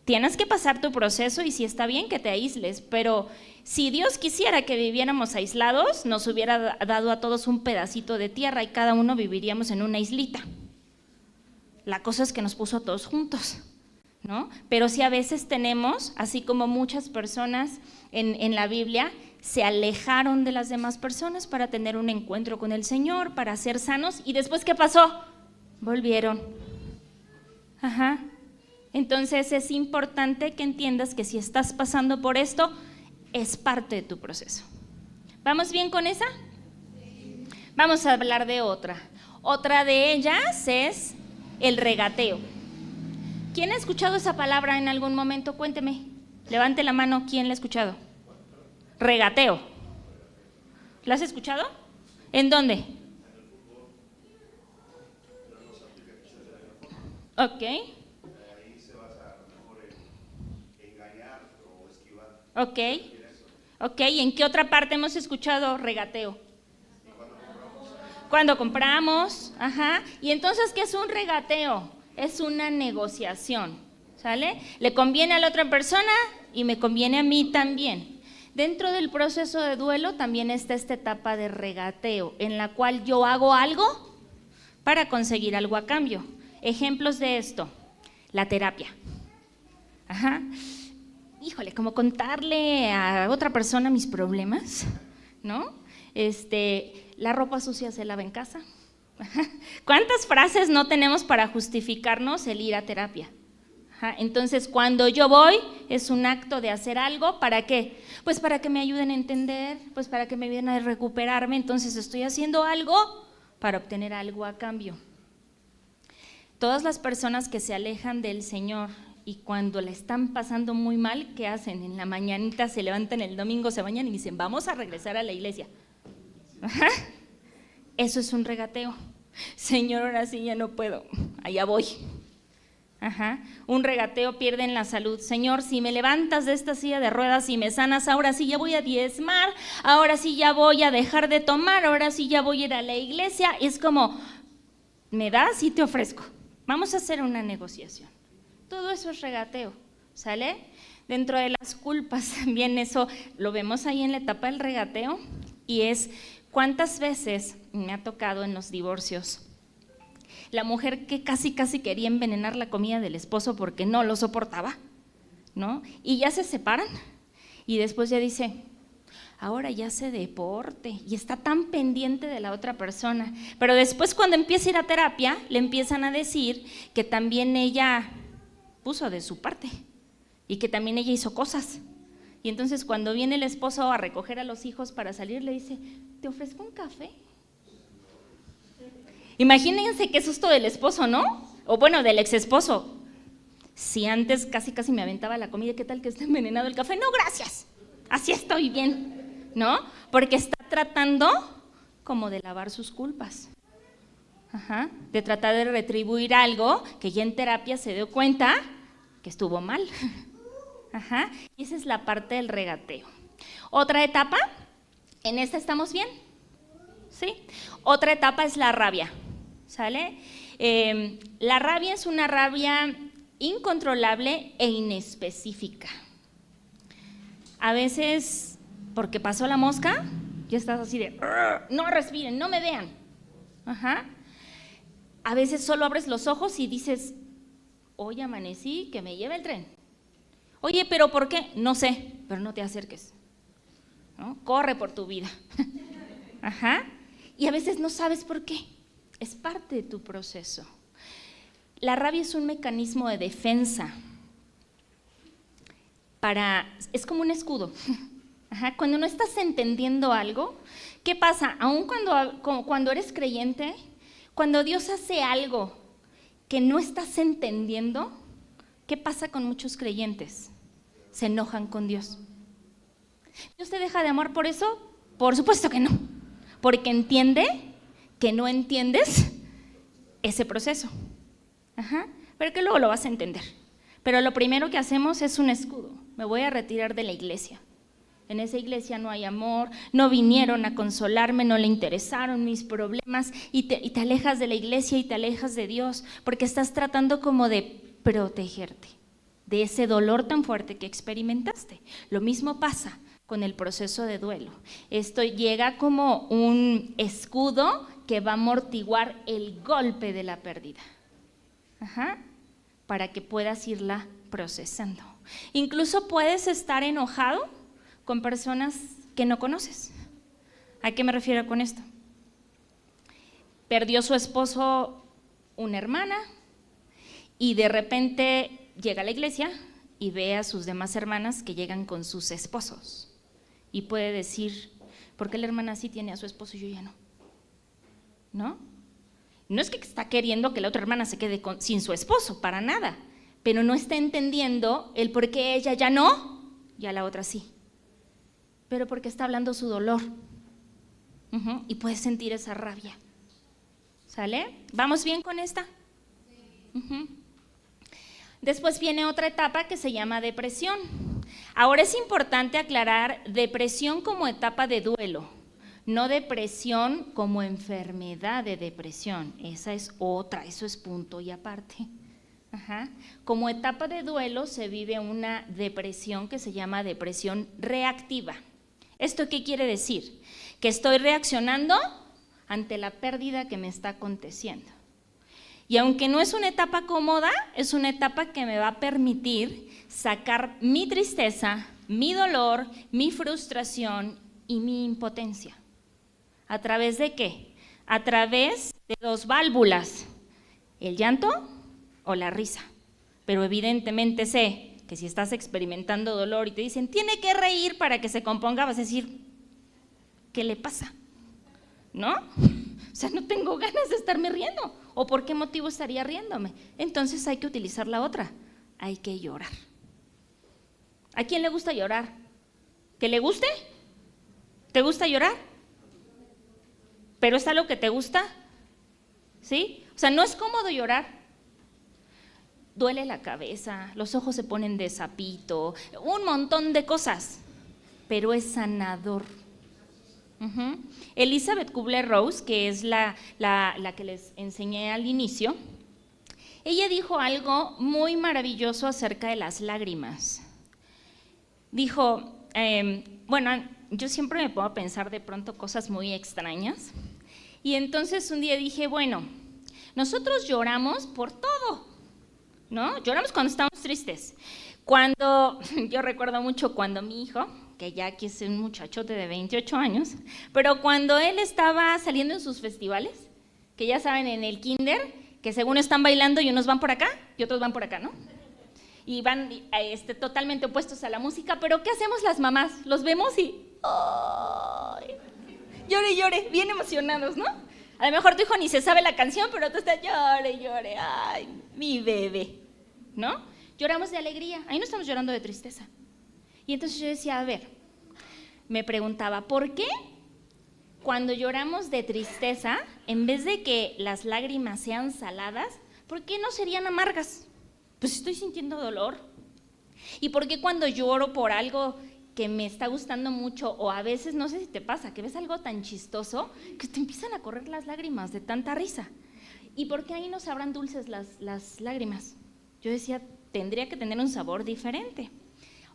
B: tienes que pasar tu proceso y sí está bien que te aísles, pero si Dios quisiera que viviéramos aislados, nos hubiera dado a todos un pedacito de tierra y cada uno viviríamos en una islita. La cosa es que nos puso a todos juntos, ¿no? Pero sí a veces tenemos, así como muchas personas en la Biblia, se alejaron de las demás personas para tener un encuentro con el Señor, para ser sanos, y después ¿qué pasó? Volvieron. Entonces es importante que entiendas que si estás pasando por esto, es parte de tu proceso. ¿Vamos bien con esa? Vamos a hablar de otra. Otra de ellas es el regateo. ¿Quién ha escuchado esa palabra en algún momento? Cuénteme. Levante la mano, ¿quién la ha escuchado? Regateo. ¿La has escuchado? ¿En dónde? Ok. Ok, ¿y en qué otra parte hemos escuchado regateo? Cuando compramos, y entonces, ¿qué es un regateo? Es una negociación, ¿sale? Le conviene a la otra persona y me conviene a mí también. Dentro del proceso de duelo también está esta etapa de regateo, en la cual yo hago algo para conseguir algo a cambio. Ejemplos de esto, la terapia. Híjole, como contarle a otra persona mis problemas, ¿no? La ropa sucia se lava en casa. ¿Cuántas frases no tenemos para justificarnos el ir a terapia? Entonces, cuando yo voy, es un acto de hacer algo, ¿para qué? Pues para que me ayuden a entender, pues para que me ayuden a recuperarme, entonces estoy haciendo algo para obtener algo a cambio. Todas las personas que se alejan del Señor y cuando la están pasando muy mal, ¿qué hacen? En la mañanita se levantan el domingo, se bañan y dicen, vamos a regresar a la iglesia. Eso es un regateo. Señor, ahora sí ya no puedo, allá voy. Un regateo, pierden la salud. Señor, si me levantas de esta silla de ruedas y me sanas, ahora sí ya voy a diezmar, ahora sí ya voy a dejar de tomar, ahora sí ya voy a ir a la iglesia. Es como, ¿me das y te ofrezco? Vamos a hacer una negociación. Todo eso es regateo, ¿sale? Dentro de las culpas también eso lo vemos ahí en la etapa del regateo, y es cuántas veces me ha tocado en los divorcios la mujer que casi quería envenenar la comida del esposo porque no lo soportaba, ¿no? Y ya se separan y después ya dice, ahora ya hace deporte y está tan pendiente de la otra persona, pero después cuando empieza a ir a terapia le empiezan a decir que también ella puso de su parte y que también ella hizo cosas. Y entonces cuando viene el esposo a recoger a los hijos para salir, le dice, ¿te ofrezco un café? Imagínense qué susto del esposo, ¿no? O bueno, del ex esposo. Si antes casi me aventaba la comida, ¿qué tal que está envenenado el café? No, gracias, así estoy bien, ¿no? Porque está tratando como de lavar sus culpas. De tratar de retribuir algo que ya en terapia se dio cuenta que estuvo mal. Y esa es la parte del regateo. Otra etapa, en esta estamos bien, ¿sí? Otra etapa es la rabia, ¿sale? La rabia es una rabia incontrolable e inespecífica. A veces, porque pasó la mosca, ya estás así de, no respiren, no me vean. A veces solo abres los ojos y dices, hoy amanecí, que me lleve el tren. Oye, ¿pero por qué? No sé, pero no te acerques, ¿no? Corre por tu vida. Y a veces no sabes por qué, es parte de tu proceso. La rabia es un mecanismo de defensa, es como un escudo. Cuando no estás entendiendo algo, ¿qué pasa? Aún cuando eres creyente, cuando Dios hace algo que no estás entendiendo, ¿qué pasa con muchos creyentes? Se enojan con Dios. ¿Dios te deja de amar por eso? Por supuesto que no, porque entiende que no entiendes ese proceso. Pero que luego lo vas a entender. Pero lo primero que hacemos es un escudo. Me voy a retirar de la iglesia. En esa iglesia no hay amor, no vinieron a consolarme, no le interesaron mis problemas, y te alejas de la iglesia y te alejas de Dios, porque estás tratando como de protegerte de ese dolor tan fuerte que experimentaste. Lo mismo pasa con el proceso de duelo. Esto llega como un escudo que va a amortiguar el golpe de la pérdida, para que puedas irla procesando. Incluso puedes estar enojado con personas que no conoces. ¿A qué me refiero con esto? Perdió su esposo una hermana y de repente llega a la iglesia y ve a sus demás hermanas que llegan con sus esposos. Y puede decir, ¿por qué la hermana sí tiene a su esposo y yo ya no? ¿No? No es que está queriendo que la otra hermana se quede sin su esposo, para nada, pero no está entendiendo el por qué ella ya no y a la otra sí. Pero porque está hablando su dolor. Y puedes sentir esa rabia. ¿Sale? ¿Vamos bien con esta? Después viene otra etapa que se llama depresión. Ahora es importante aclarar depresión como etapa de duelo, no depresión como enfermedad de depresión. Esa es otra, eso es punto y aparte. Como etapa de duelo se vive una depresión que se llama depresión reactiva. ¿Esto qué quiere decir? Que estoy reaccionando ante la pérdida que me está aconteciendo. Y aunque no es una etapa cómoda, es una etapa que me va a permitir sacar mi tristeza, mi dolor, mi frustración y mi impotencia. ¿A través de qué? A través de dos válvulas, el llanto o la risa. Pero evidentemente sé que si estás experimentando dolor y te dicen, tiene que reír para que se componga, vas a decir, ¿qué le pasa? ¿No? O sea, no tengo ganas de estarme riendo. ¿O por qué motivo estaría riéndome? Entonces hay que utilizar la otra, hay que llorar. ¿A quién le gusta llorar? ¿Que le guste? ¿Te gusta llorar? ¿Pero es algo que te gusta? ¿Sí? O sea, no es cómodo llorar. Duele la cabeza, los ojos se ponen de sapito, un montón de cosas, pero es sanador. Elizabeth Kubler-Ross, que es la que les enseñé al inicio, ella dijo algo muy maravilloso acerca de las lágrimas. Dijo, yo siempre me pongo a pensar de pronto cosas muy extrañas, y entonces un día dije, bueno, nosotros lloramos por todo, ¿no? Lloramos cuando estamos tristes. Yo recuerdo mucho cuando mi hijo, que ya aquí es un muchachote de 28 años, pero cuando él estaba saliendo en sus festivales, que ya saben, en el kinder, que según están bailando y unos van por acá y otros van por acá, ¿no? Y van totalmente opuestos a la música, pero ¿qué hacemos las mamás? Los vemos y ¡ay! Llore, bien emocionados, ¿no? A lo mejor tu hijo ni se sabe la canción, pero tú estás llore, ¡ay, mi bebé! ¿No? Lloramos de alegría, ahí no estamos llorando de tristeza. Y entonces yo decía, a ver, me preguntaba, ¿por qué cuando lloramos de tristeza, en vez de que las lágrimas sean saladas, ¿por qué no serían amargas? Pues estoy sintiendo dolor. ¿Y por qué cuando lloro por algo que me está gustando mucho, o a veces, no sé si te pasa, que ves algo tan chistoso, que te empiezan a correr las lágrimas de tanta risa? ¿Y por qué ahí no sabrán dulces las lágrimas? Yo decía, tendría que tener un sabor diferente.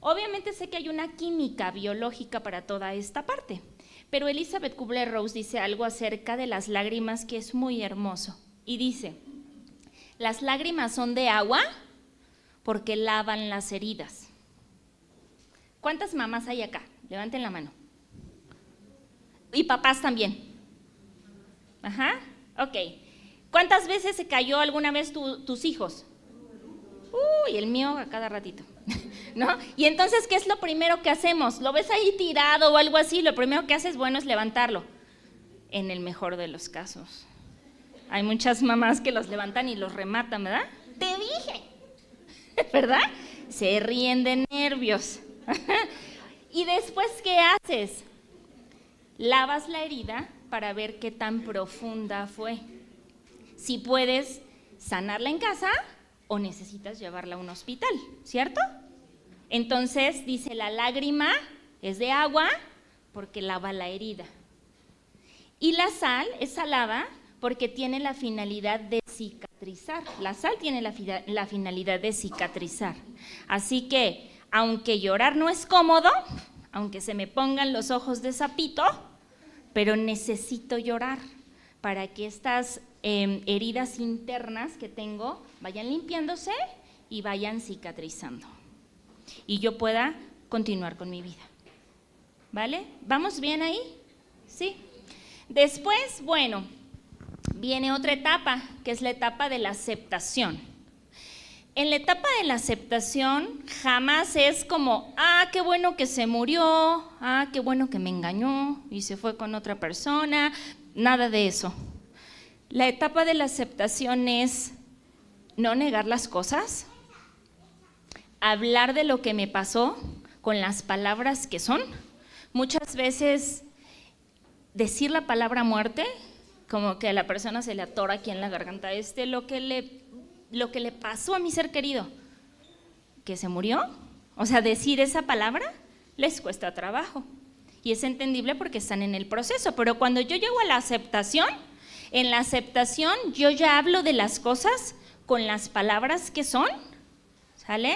B: Obviamente sé que hay una química biológica para toda esta parte, pero Elizabeth Kubler-Ross dice algo acerca de las lágrimas que es muy hermoso. Y dice, las lágrimas son de agua porque lavan las heridas. ¿Cuántas mamás hay acá? Levanten la mano. Y papás también. Ok. ¿Cuántas veces se cayó alguna vez tus hijos? Uy, el mío a cada ratito, ¿no? Y entonces, ¿qué es lo primero que hacemos? ¿Lo ves ahí tirado o algo así? Lo primero que haces, bueno, es levantarlo, en el mejor de los casos. Hay muchas mamás que los levantan y los rematan, ¿verdad? Te dije, ¿verdad? Se ríen de nervios. Y después, ¿qué haces? Lavas la herida para ver qué tan profunda fue. Si puedes sanarla en casa o necesitas llevarla a un hospital, ¿cierto? Entonces, dice, la lágrima es de agua porque lava la herida. Y la sal es salada porque tiene la finalidad de cicatrizar. La sal tiene la finalidad de cicatrizar. Así que, aunque llorar no es cómodo, aunque se me pongan los ojos de sapito, pero necesito llorar para que estas heridas internas que tengo vayan limpiándose y vayan cicatrizando. Y yo pueda continuar con mi vida. ¿Vale? ¿Vamos bien ahí? ¿Sí? Después, bueno, viene otra etapa, que es la etapa de la aceptación. En la etapa de la aceptación jamás es como, qué bueno que se murió, qué bueno que me engañó y se fue con otra persona, nada de eso. La etapa de la aceptación es no negar las cosas, hablar de lo que me pasó con las palabras que son. Muchas veces decir la palabra muerte, como que a la persona se le atora aquí en la garganta, lo que le pasó a mi ser querido, que se murió, o sea, decir esa palabra les cuesta trabajo. Y es entendible porque están en el proceso, pero cuando yo llego a la aceptación, en la aceptación yo ya hablo de las cosas con las palabras que son, ¿sale?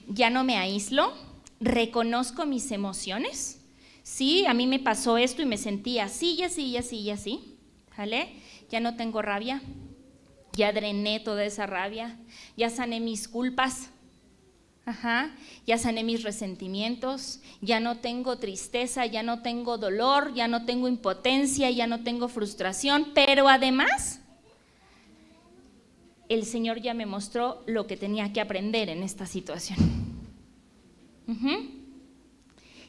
B: Ya no me aíslo, reconozco mis emociones. Sí, a mí me pasó esto y me sentí así y así y así y así, ¿sale? Ya no tengo rabia, ya drené toda esa rabia, ya sané mis culpas, ya sané mis resentimientos, ya no tengo tristeza, ya no tengo dolor, ya no tengo impotencia, ya no tengo frustración, pero además el Señor ya me mostró lo que tenía que aprender en esta situación.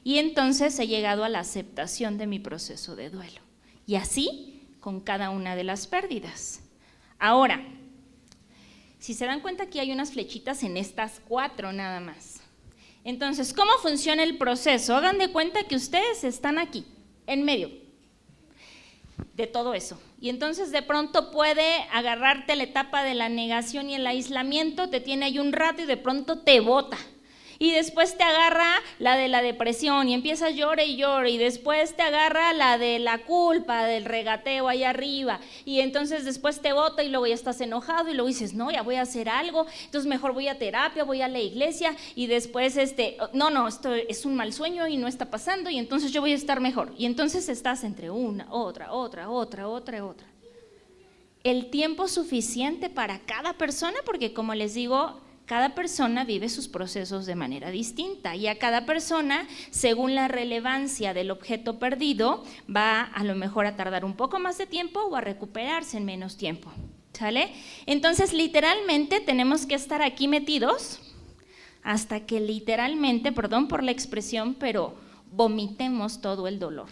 B: Y entonces he llegado a la aceptación de mi proceso de duelo. Y así con cada una de las pérdidas. Ahora, si se dan cuenta, aquí hay unas flechitas en estas 4 nada más. Entonces, ¿cómo funciona el proceso? Hagan de cuenta que ustedes están aquí, en medio de todo eso. Y entonces de pronto puede agarrarte la etapa de la negación y el aislamiento, te tiene ahí un rato y de pronto te bota. Y después te agarra la de la depresión y empiezas llore y llore, y después te agarra la de la culpa, del regateo ahí arriba, y entonces después te bota y luego ya estás enojado y luego dices, no, ya voy a hacer algo, entonces mejor voy a terapia, voy a la iglesia, y después no, esto es un mal sueño y no está pasando, y entonces yo voy a estar mejor. Y entonces estás entre una, otra. El tiempo suficiente para cada persona, porque como les digo, cada persona vive sus procesos de manera distinta y a cada persona, según la relevancia del objeto perdido, va a lo mejor a tardar un poco más de tiempo o a recuperarse en menos tiempo, ¿sale? Entonces, literalmente tenemos que estar aquí metidos hasta que literalmente, perdón por la expresión, pero vomitemos todo el dolor.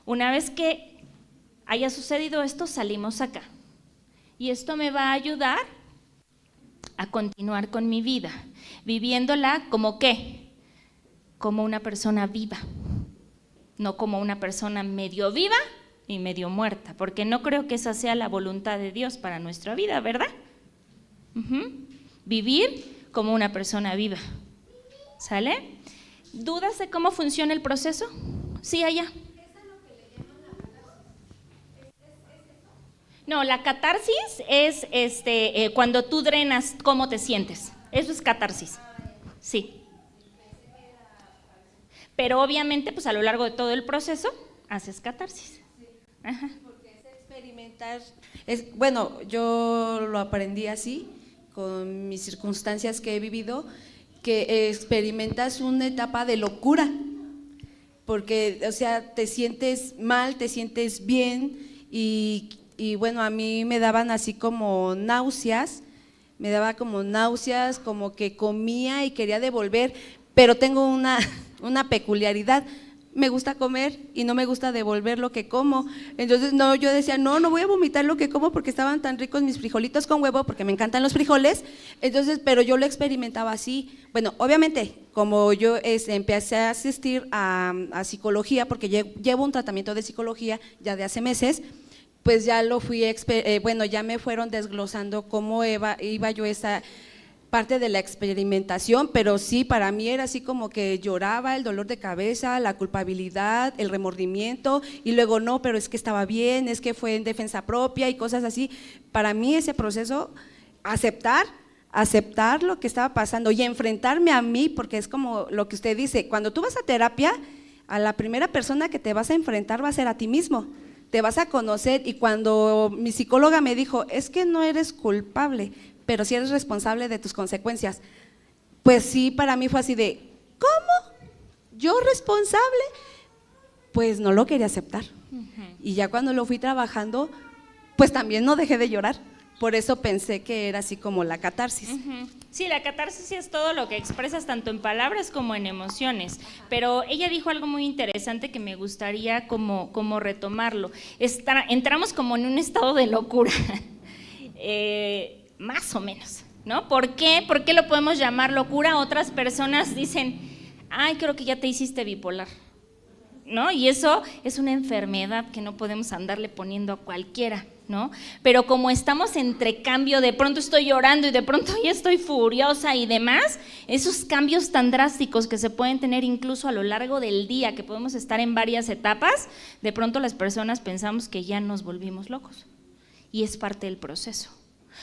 B: Una vez que haya sucedido esto, salimos acá. Y esto me va a ayudar a continuar con mi vida, viviéndola como ¿qué? Como una persona viva, no como una persona medio viva y medio muerta, porque no creo que esa sea la voluntad de Dios para nuestra vida, ¿verdad? Vivir como una persona viva, ¿sale? ¿Dudas de cómo funciona el proceso? Sí, allá. No, la catarsis es cuando tú drenas cómo te sientes. Eso es catarsis. Sí. Pero obviamente, pues a lo largo de todo el proceso, haces catarsis. Ajá.
A: Porque es experimentar, bueno, yo lo aprendí así, con mis circunstancias que he vivido, que experimentas una etapa de locura, porque, o sea, te sientes mal, te sientes bien, y bueno, a mí me daban así como náuseas, como que comía y quería devolver, pero tengo una peculiaridad, me gusta comer y no me gusta devolver lo que como. Entonces no, yo decía, no voy a vomitar lo que como porque estaban tan ricos mis frijolitos con huevo, porque me encantan los frijoles. Entonces, pero yo lo experimentaba así. Bueno, obviamente, como yo empecé a asistir a psicología, porque llevo un tratamiento de psicología ya de hace meses, pues ya lo fui, bueno, ya me fueron desglosando cómo iba yo esa parte de la experimentación, pero sí, para mí era así como que lloraba, el dolor de cabeza, la culpabilidad, el remordimiento, y luego no, pero es que estaba bien, es que fue en defensa propia y cosas así. Para mí ese proceso, aceptar lo que estaba pasando y enfrentarme a mí, porque es como lo que usted dice, cuando tú vas a terapia, a la primera persona que te vas a enfrentar va a ser a ti mismo, te vas a conocer. Y cuando mi psicóloga me dijo, es que no eres culpable, pero sí eres responsable de tus consecuencias, pues sí, para mí fue así de, ¿cómo? ¿Yo responsable? Pues no lo quería aceptar. Y ya cuando lo fui trabajando, pues también no dejé de llorar. Por eso pensé que era así como la catarsis.
B: Sí, la catarsis es todo lo que expresas tanto en palabras como en emociones, pero ella dijo algo muy interesante que me gustaría como retomarlo. Entramos como en un estado de locura, más o menos, ¿no? ¿Por qué? ¿Por qué lo podemos llamar locura? Otras personas dicen, ay, creo que ya te hiciste bipolar, ¿no? Y eso es una enfermedad que no podemos andarle poniendo a cualquiera, ¿no? Pero como estamos entre cambio, de pronto estoy llorando y de pronto ya estoy furiosa y demás, esos cambios tan drásticos que se pueden tener incluso a lo largo del día, que podemos estar en varias etapas, de pronto las personas pensamos que ya nos volvimos locos, y es parte del proceso.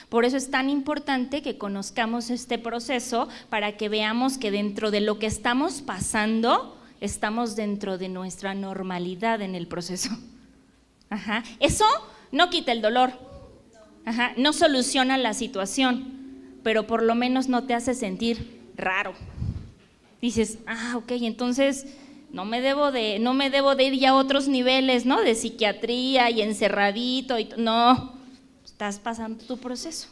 B: Por eso es tan importante que conozcamos este proceso, para que veamos que dentro de lo que estamos pasando, estamos dentro de nuestra normalidad en el proceso. Eso no quita el dolor, no soluciona la situación, pero por lo menos no te hace sentir raro. Dices, ok, entonces no me debo de ir ya a otros niveles, ¿no? De psiquiatría y encerradito, no, estás pasando tu proceso,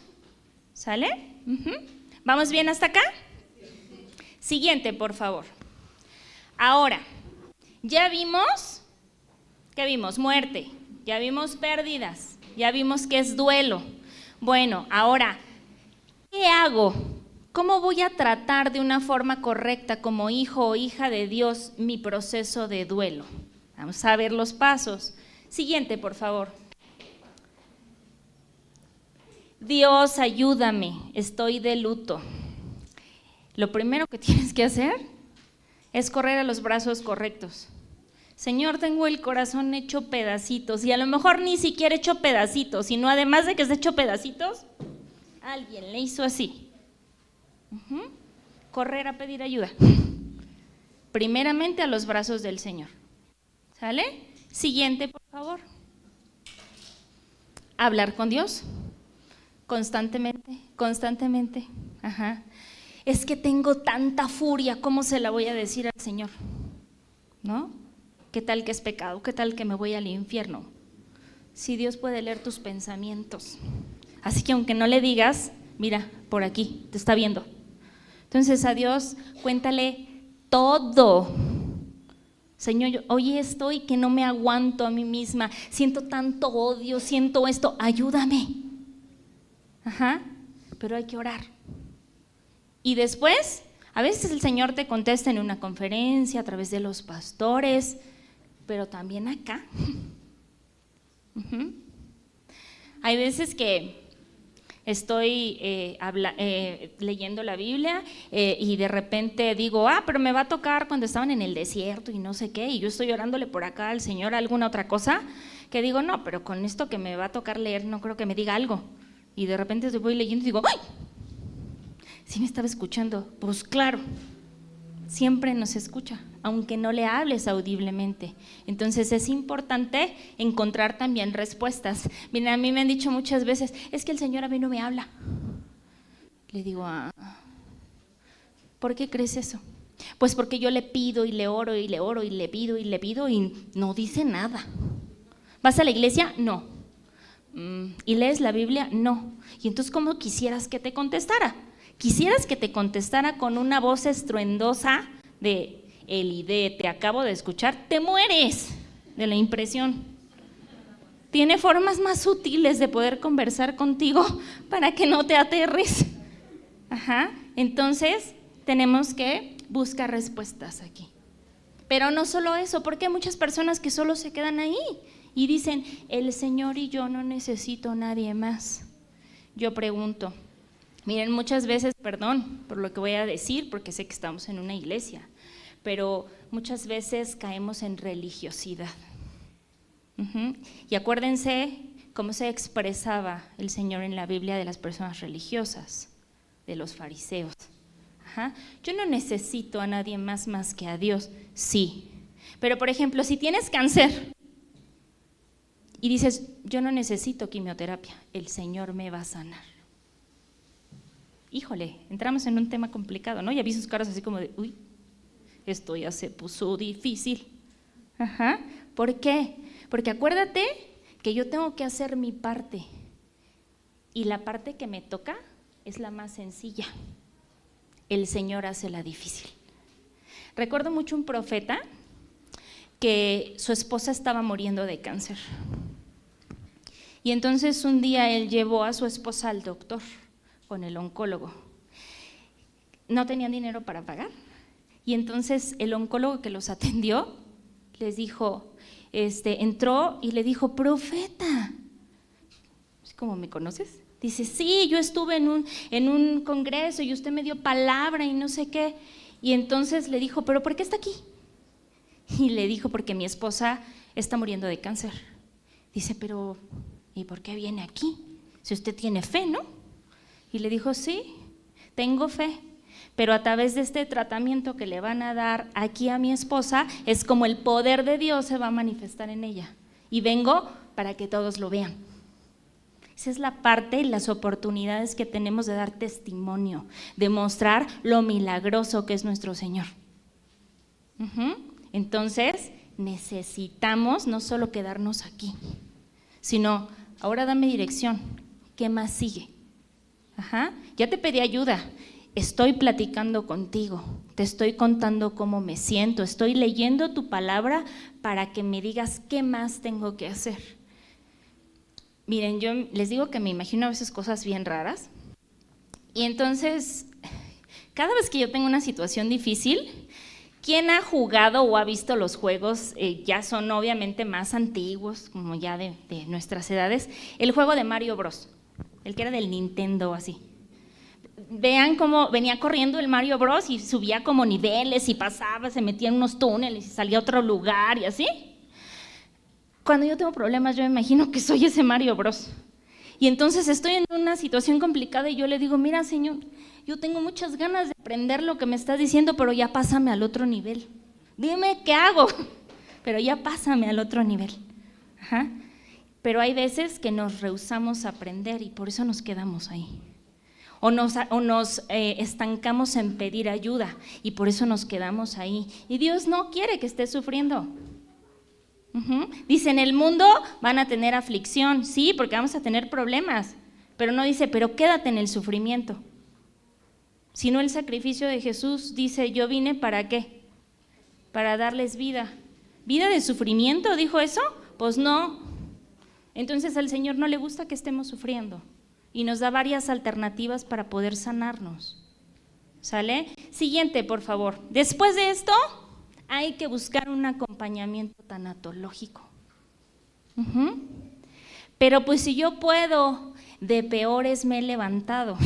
B: ¿sale? ¿Vamos bien hasta acá? Siguiente, por favor. Ahora, ya vimos, ¿qué vimos? Muerte, ya vimos pérdidas, ya vimos que es duelo. Bueno, ahora, ¿qué hago? ¿Cómo voy a tratar de una forma correcta como hijo o hija de Dios mi proceso de duelo? Vamos a ver los pasos. Siguiente, por favor. Dios, ayúdame, estoy de luto. Lo primero que tienes que hacer es correr a los brazos correctos. Señor, tengo el corazón hecho pedacitos, y a lo mejor ni siquiera hecho pedacitos, sino además de que está hecho pedacitos, alguien le hizo así. Correr a pedir ayuda. Primeramente a los brazos del Señor. ¿Sale? Siguiente, por favor. Hablar con Dios. Constantemente. Es que tengo tanta furia, ¿cómo se la voy a decir al Señor? ¿No? ¿Qué tal que es pecado? ¿Qué tal que me voy al infierno? Si Dios puede leer tus pensamientos. Así que aunque no le digas, mira, por aquí, te está viendo. Entonces a Dios cuéntale todo. Señor, hoy estoy que no me aguanto a mí misma, siento tanto odio, siento esto, ayúdame. Pero hay que orar. Y después, a veces el Señor te contesta en una conferencia, a través de los pastores, pero también acá. Hay veces que estoy leyendo la Biblia y de repente digo, pero me va a tocar cuando estaban en el desierto y no sé qué, y yo estoy orándole por acá al Señor alguna otra cosa, que digo, no, pero con esto que me va a tocar leer no creo que me diga algo. Y de repente voy leyendo y digo, ¡ay! Sí me estaba escuchando. Pues claro, siempre nos escucha, aunque no le hables audiblemente. Entonces es importante encontrar también respuestas. Miren, a mí me han dicho muchas veces, es que el Señor a mí no me habla. Le digo, ¿por qué crees eso? Pues porque yo le pido y le oro y le oro y le pido y no dice nada. ¿Vas a la iglesia? No. ¿Y lees la Biblia? No. ¿Y entonces cómo quisieras que te contestara? Quisieras que te contestara con una voz estruendosa de Elide, te acabo de escuchar, te mueres de la impresión. Tiene formas más sutiles de poder conversar contigo para que no te aterres. Ajá. Entonces, tenemos que buscar respuestas aquí. Pero no solo eso, porque hay muchas personas que solo se quedan ahí y dicen, el Señor y yo no necesito a nadie más. Yo pregunto, miren, muchas veces, perdón por lo que voy a decir, porque sé que estamos en una iglesia, pero muchas veces caemos en religiosidad. Y acuérdense cómo se expresaba el Señor en la Biblia de las personas religiosas, de los fariseos. Yo no necesito a nadie más que a Dios, sí. Pero, por ejemplo, si tienes cáncer y dices, yo no necesito quimioterapia, el Señor me va a sanar. Híjole, entramos en un tema complicado, ¿no? Ya vi sus caras así como de, uy, esto ya se puso difícil. ¿Por qué? Porque acuérdate que yo tengo que hacer mi parte y la parte que me toca es la más sencilla. El Señor hace la difícil. Recuerdo mucho un profeta que su esposa estaba muriendo de cáncer. Y entonces un día él llevó a su esposa al doctor con el oncólogo. No tenían dinero para pagar. Y entonces el oncólogo que los atendió les dijo, entró y le dijo, profeta, ¿cómo me conoces? Dice, sí, yo estuve en un congreso y usted me dio palabra y no sé qué. Y entonces le dijo, ¿pero por qué está aquí? Y le dijo, porque mi esposa está muriendo de cáncer. Dice, pero ¿y por qué viene aquí? Si usted tiene fe, ¿no? Y le dijo, sí, tengo fe, pero a través de este tratamiento que le van a dar aquí a mi esposa, es como el poder de Dios se va a manifestar en ella. Y vengo para que todos lo vean. Esa es la parte y las oportunidades que tenemos de dar testimonio, de mostrar lo milagroso que es nuestro Señor. Entonces, necesitamos no solo quedarnos aquí, sino, ahora dame dirección, ¿qué más sigue? Ya te pedí ayuda, estoy platicando contigo, te estoy contando cómo me siento, estoy leyendo tu palabra para que me digas qué más tengo que hacer. Miren, yo les digo que me imagino a veces cosas bien raras y entonces cada vez que yo tengo una situación difícil, ¿quién ha jugado o ha visto los juegos? Ya son obviamente más antiguos, como ya de nuestras edades, el juego de Mario Bros, el que era del Nintendo así. Vean cómo venía corriendo el Mario Bros y subía como niveles y pasaba, se metía en unos túneles y salía a otro lugar y así. Cuando yo tengo problemas, yo me imagino que soy ese Mario Bros. Y entonces estoy en una situación complicada y yo le digo, mira, Señor, yo tengo muchas ganas de aprender lo que me estás diciendo, pero ya pásame al otro nivel. Dime qué hago, pero ya pásame al otro nivel. Pero hay veces que nos rehusamos a aprender y por eso nos quedamos ahí. O nos estancamos en pedir ayuda y por eso nos quedamos ahí. Y Dios no quiere que estés sufriendo. Dice, en el mundo van a tener aflicción, sí, porque vamos a tener problemas, pero no dice, pero quédate en el sufrimiento. Sino el sacrificio de Jesús dice, yo vine ¿para qué? Para darles vida. ¿Vida de sufrimiento? ¿Dijo eso? Pues no. Entonces al Señor no le gusta que estemos sufriendo y nos da varias alternativas para poder sanarnos. ¿Sale? Siguiente, por favor. Después de esto, hay que buscar un acompañamiento tanatológico. Pero pues si yo puedo, de peores me he levantado.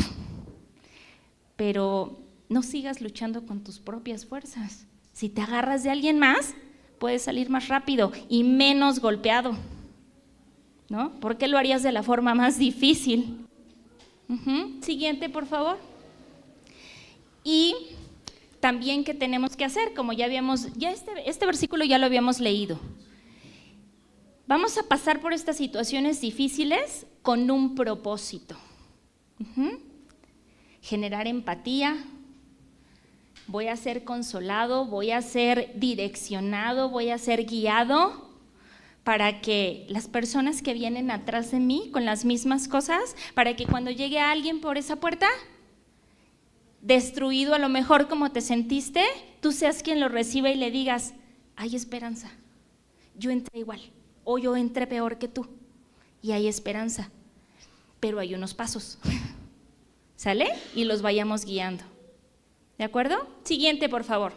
B: Pero no sigas luchando con tus propias fuerzas. Si te agarras de alguien más, puedes salir más rápido y menos golpeado, ¿no? ¿Por qué lo harías de la forma más difícil? Siguiente, por favor. Y también, ¿qué tenemos que hacer? Como ya este versículo ya lo habíamos leído. Vamos a pasar por estas situaciones difíciles con un propósito. Generar empatía, voy a ser consolado, voy a ser direccionado, voy a ser guiado para que las personas que vienen atrás de mí con las mismas cosas, para que cuando llegue alguien por esa puerta, destruido a lo mejor como te sentiste, tú seas quien lo reciba y le digas, hay esperanza, yo entré igual o yo entré peor que tú y hay esperanza, pero hay unos pasos, ¿sale? Y los vayamos guiando, ¿de acuerdo? Siguiente, por favor.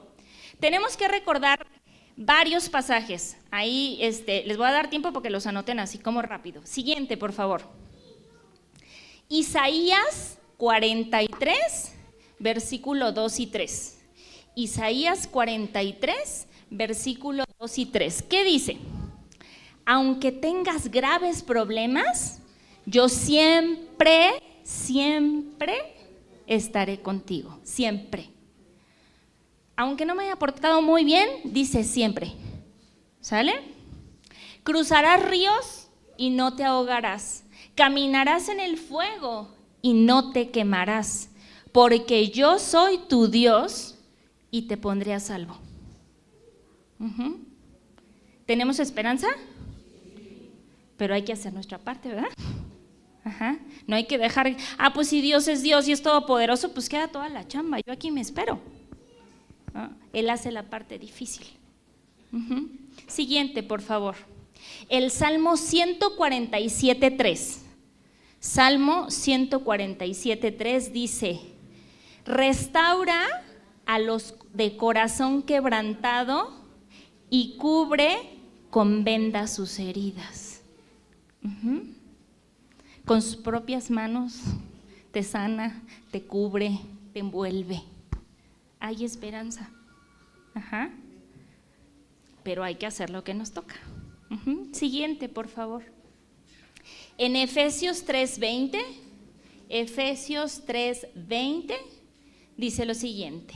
B: Tenemos que recordar varios pasajes, ahí les voy a dar tiempo porque los anoten así como rápido. Siguiente, por favor. Isaías 43, versículo 2 y 3. Isaías 43, versículo 2 y 3. ¿Qué dice? Aunque tengas graves problemas, yo siempre estaré contigo, siempre. Aunque no me haya portado muy bien, dice siempre, ¿sale? Cruzarás ríos y no te ahogarás, caminarás en el fuego y no te quemarás, porque yo soy tu Dios y te pondré a salvo. ¿Tenemos esperanza? Pero hay que hacer nuestra parte, ¿verdad? No hay que dejar, pues si Dios es Dios y es todopoderoso, pues queda toda la chamba, yo aquí me espero. Él hace la parte difícil. Siguiente, por favor. El Salmo 147:3. Salmo 147:3 dice, restaura a los de corazón quebrantado y cubre con vendas sus heridas. Con sus propias manos te sana, te cubre, te envuelve. Hay esperanza, pero hay que hacer lo que nos toca. Siguiente, por favor. En Efesios 3:20 dice lo siguiente.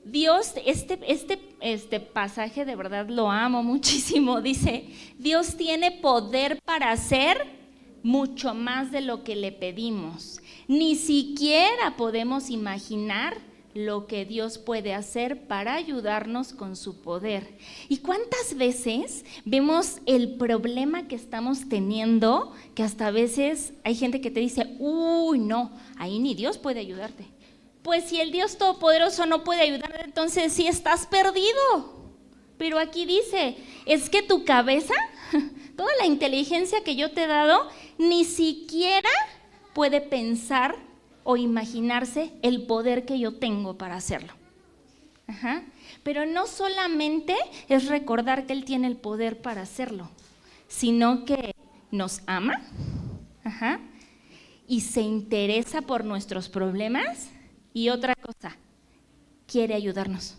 B: Dios, este pasaje de verdad lo amo muchísimo, dice, Dios tiene poder para hacer mucho más de lo que le pedimos. Ni siquiera podemos imaginar lo que Dios puede hacer para ayudarnos con su poder. ¿Y cuántas veces vemos el problema que estamos teniendo, que hasta a veces hay gente que te dice, uy, no, ahí ni Dios puede ayudarte? Pues si el Dios Todopoderoso no puede ayudarte, entonces sí estás perdido. Pero aquí dice, es que tu cabeza, toda la inteligencia que yo te he dado, ni siquiera puede pensar o imaginarse el poder que yo tengo para hacerlo. Pero no solamente es recordar que Él tiene el poder para hacerlo, sino que nos ama y se interesa por nuestros problemas y otra cosa, quiere ayudarnos.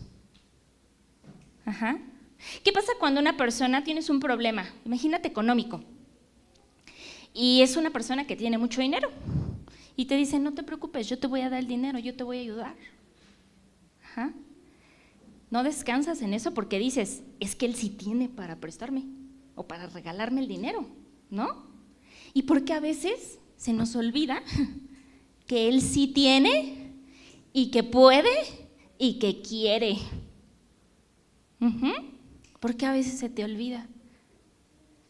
B: ¿Qué pasa cuando una persona tienes un problema? Imagínate económico y es una persona que tiene mucho dinero. Y te dicen, no te preocupes, yo te voy a dar el dinero, yo te voy a ayudar. No descansas en eso porque dices, es que él sí tiene para prestarme o para regalarme el dinero, ¿no? Y porque a veces se nos olvida que él sí tiene y que puede y que quiere. Porque a veces se te olvida.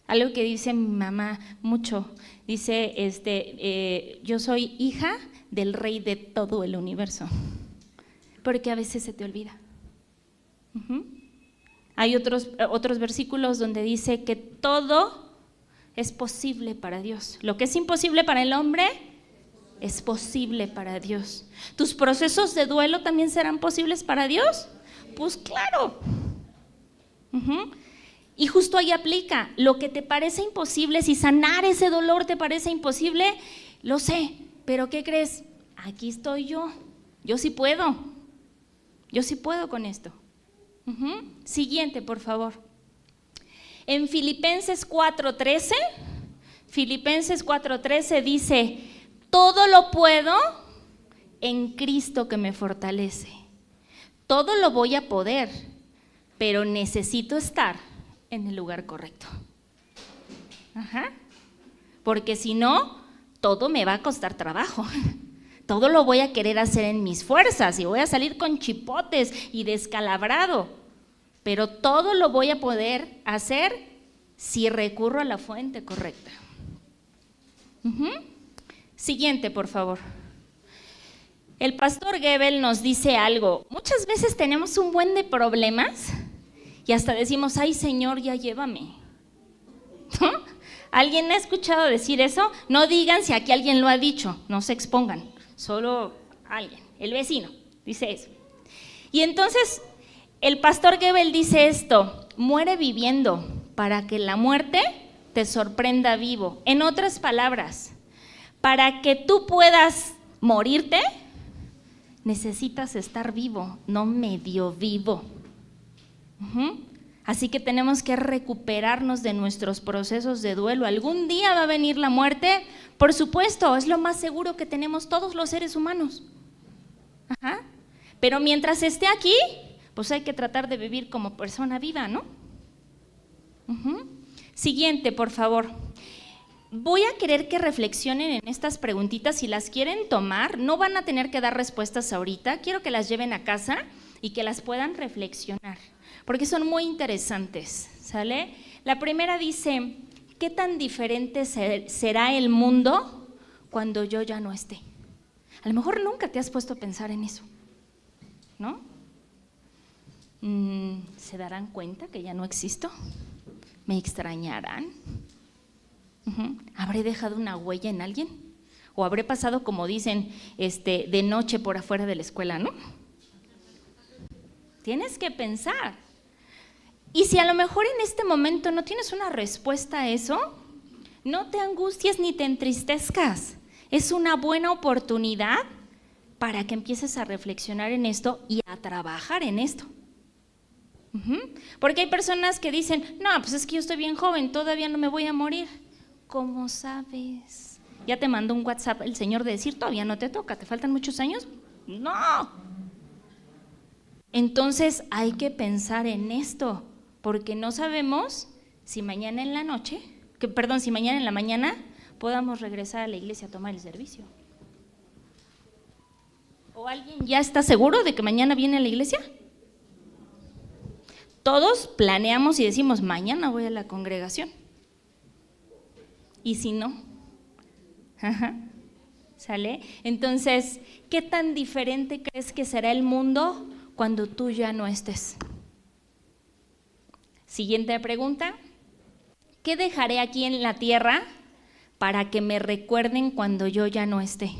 B: Algo que dice mi mamá mucho, dice, yo soy hija del rey de todo el universo, porque a veces se te olvida. Hay otros versículos donde dice que todo es posible para Dios. Lo que es imposible para el hombre es posible para Dios. ¿Tus procesos de duelo también serán posibles para Dios? Pues claro. Y justo ahí aplica, lo que te parece imposible, si sanar ese dolor te parece imposible, lo sé, pero ¿qué crees? Aquí estoy yo sí puedo con esto. Siguiente, por favor. En Filipenses 4:13 dice, todo lo puedo en Cristo que me fortalece. Todo lo voy a poder, pero necesito estar en el lugar correcto. Porque si no, todo me va a costar trabajo. Todo lo voy a querer hacer en mis fuerzas y voy a salir con chipotes y descalabrado. Pero todo lo voy a poder hacer si recurro a la fuente correcta. Siguiente, por favor. El pastor Gebel nos dice algo. Muchas veces tenemos un buen de problemas y hasta decimos, ay Señor, ya llévame. ¿No? ¿Alguien ha escuchado decir eso? No digan si aquí alguien lo ha dicho, no se expongan, solo alguien, el vecino, dice eso. Y entonces el pastor Gebel dice esto: muere viviendo para que la muerte te sorprenda vivo. En otras palabras, para que tú puedas morirte, necesitas estar vivo, no medio vivo. Así que tenemos que recuperarnos de nuestros procesos de duelo. Algún día va a venir la muerte, por supuesto, es lo más seguro que tenemos todos los seres humanos. Pero mientras esté aquí, pues hay que tratar de vivir como persona viva, ¿no? Siguiente, por favor. Voy a querer que reflexionen en estas preguntitas. Si las quieren tomar, no van a tener que dar respuestas ahorita. Quiero que las lleven a casa y que las puedan reflexionar, porque son muy interesantes, ¿sale? La primera dice, ¿qué tan diferente será el mundo cuando yo ya no esté? A lo mejor nunca te has puesto a pensar en eso, ¿no? ¿Se darán cuenta que ya no existo? ¿Me extrañarán? ¿Habré dejado una huella en alguien? ¿O habré pasado, como dicen, de noche por afuera de la escuela, ¿no? Tienes que pensar. Y si a lo mejor en este momento no tienes una respuesta a eso, no te angusties ni te entristezcas. Es una buena oportunidad para que empieces a reflexionar en esto y a trabajar en esto. Porque hay personas que dicen, no, pues es que yo estoy bien joven, todavía no me voy a morir. ¿Cómo sabes? ¿Ya te mandó un WhatsApp el Señor de decir, todavía no te toca, te faltan muchos años? No. Entonces hay que pensar en esto, porque no sabemos si mañana en la noche, si mañana en la mañana podamos regresar a la iglesia a tomar el servicio. ¿O alguien ya está seguro de que mañana viene a la iglesia? Todos planeamos y decimos, mañana voy a la congregación. ¿Y si no? ¿Sale? Entonces, ¿qué tan diferente crees que será el mundo cuando tú ya no estés? Siguiente pregunta. ¿Qué dejaré aquí en la tierra para que me recuerden cuando yo ya no esté?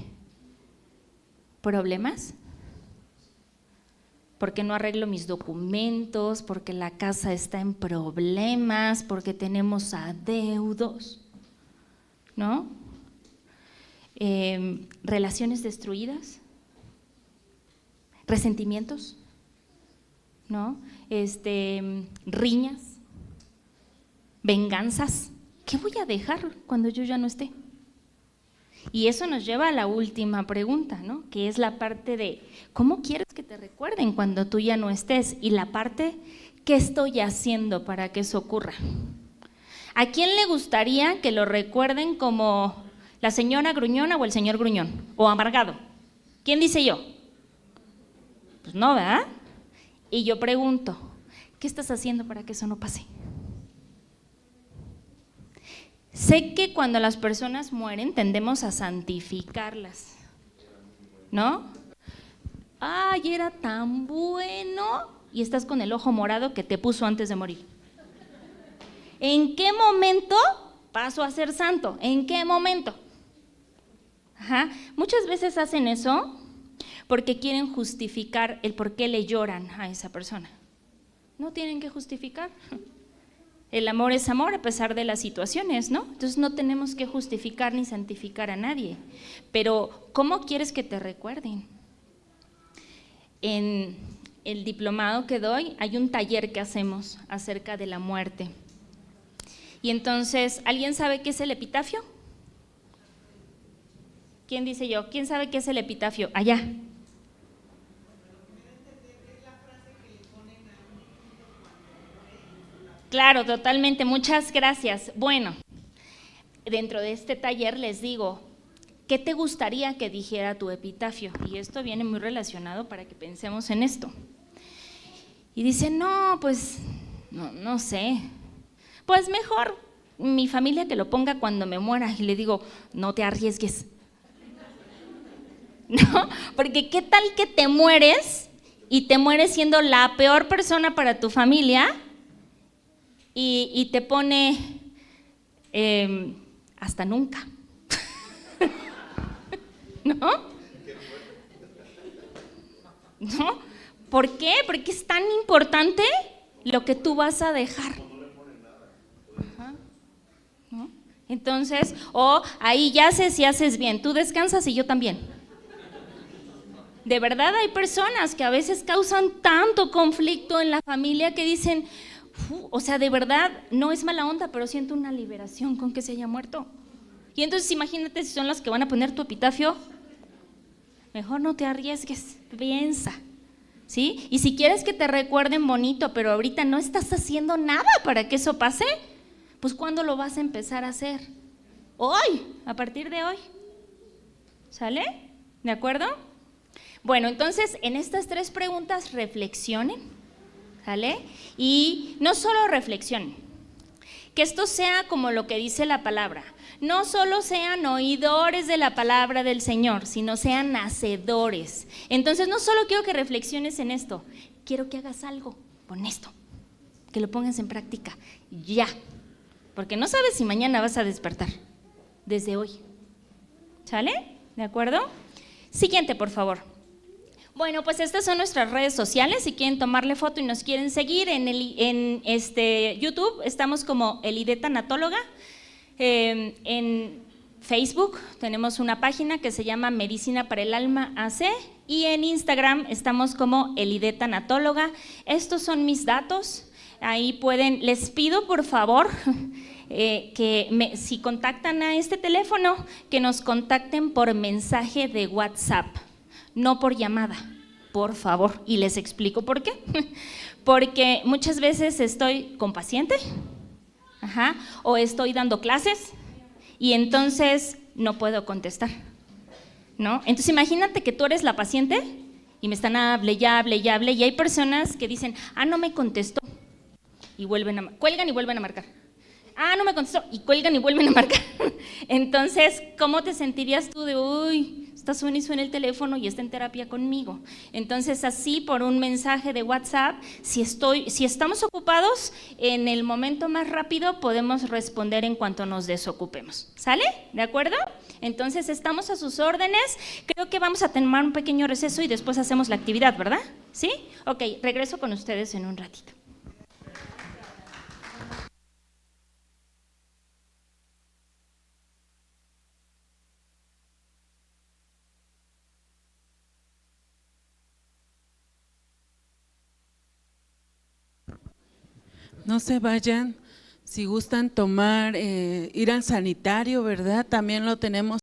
B: ¿Problemas? Porque no arreglo mis documentos, porque la casa está en problemas, porque tenemos adeudos, ¿no? Relaciones destruidas, resentimientos, ¿no? Riñas, venganzas. ¿Qué voy a dejar cuando yo ya no esté? Y eso nos lleva a la última pregunta, ¿no? Que es la parte de ¿cómo quieres que te recuerden cuando tú ya no estés? Y la parte, ¿qué estoy haciendo para que eso ocurra? ¿A quién le gustaría que lo recuerden como la señora gruñona o el señor gruñón? ¿O amargado? ¿Quién dice yo? Pues no, ¿verdad? Y yo pregunto, ¿qué estás haciendo para que eso no pase? Sé que cuando las personas mueren tendemos a santificarlas, ¿no? Ay, era tan bueno, y estás con el ojo morado que te puso antes de morir. ¿En qué momento paso a ser santo? ¿En qué momento? Muchas veces hacen eso porque quieren justificar el por qué le lloran a esa persona. No tienen que justificar. El amor es amor a pesar de las situaciones, ¿no? Entonces no tenemos que justificar ni santificar a nadie. Pero, ¿cómo quieres que te recuerden? En el diplomado que doy hay un taller que hacemos acerca de la muerte. Y entonces, ¿alguien sabe qué es el epitafio? ¿Quién dice yo? ¿Quién sabe qué es el epitafio? Allá. Claro, totalmente, muchas gracias. Bueno, dentro de este taller les digo, ¿qué te gustaría que dijera tu epitafio? Y esto viene muy relacionado para que pensemos en esto. Y dicen, no, pues, no sé, pues mejor mi familia que lo ponga cuando me muera. Y le digo, no te arriesgues. ¿no? Porque ¿qué tal que te mueres y te mueres siendo la peor persona para tu familia y te pone hasta nunca? ¿No? ¿No? ¿Por qué? Porque es tan importante lo que tú vas a dejar. Ajá. ¿No? Entonces, o ahí yaces y haces bien, tú descansas y yo también. De verdad hay personas que a veces causan tanto conflicto en la familia que dicen, o sea, de verdad, no es mala onda, pero siento una liberación con que se haya muerto. Y entonces imagínate si son las que van a poner tu epitafio, mejor no te arriesgues, piensa, ¿sí? Y si quieres que te recuerden bonito, pero ahorita no estás haciendo nada para que eso pase, pues ¿cuándo lo vas a empezar a hacer? Hoy, a partir de hoy. ¿Sale? ¿De acuerdo? Bueno, entonces en estas 3 preguntas reflexionen, ¿sale? Y no solo reflexionen, que esto sea como lo que dice la palabra. No solo sean oidores de la palabra del Señor, sino sean hacedores. Entonces no solo quiero que reflexiones en esto, quiero que hagas algo con esto, que lo pongas en práctica ya, porque no sabes si mañana vas a despertar, desde hoy. ¿Sale? ¿De acuerdo? Siguiente, por favor. Bueno, pues estas son nuestras redes sociales. Si quieren tomarle foto y nos quieren seguir en YouTube, estamos como Elide Tanatóloga. En Facebook tenemos una página que se llama Medicina para el Alma AC y en Instagram estamos como Elide Tanatóloga. Estos son mis datos. Ahí pueden, les pido por favor si contactan a este teléfono, que nos contacten por mensaje de WhatsApp, no por llamada, por favor. Y les explico por qué. Porque muchas veces estoy con paciente, o estoy dando clases y entonces no puedo contestar, ¿no? Entonces imagínate que tú eres la paciente y me están hable y hay personas que dicen, no me contestó y cuelgan y vuelven a marcar. No me contestó y cuelgan y vuelven a marcar. Entonces, ¿cómo te sentirías tú de, uy, está suena y suena el teléfono y está en terapia conmigo? Entonces, así por un mensaje de WhatsApp, si estamos ocupados, en el momento más rápido podemos responder en cuanto nos desocupemos. ¿Sale? ¿De acuerdo? Entonces, estamos a sus órdenes. Creo que vamos a tomar un pequeño receso y después hacemos la actividad, ¿verdad? ¿Sí? Ok, regreso con ustedes en un ratito.
E: No se vayan, si gustan tomar, ir al sanitario, ¿verdad? También lo tenemos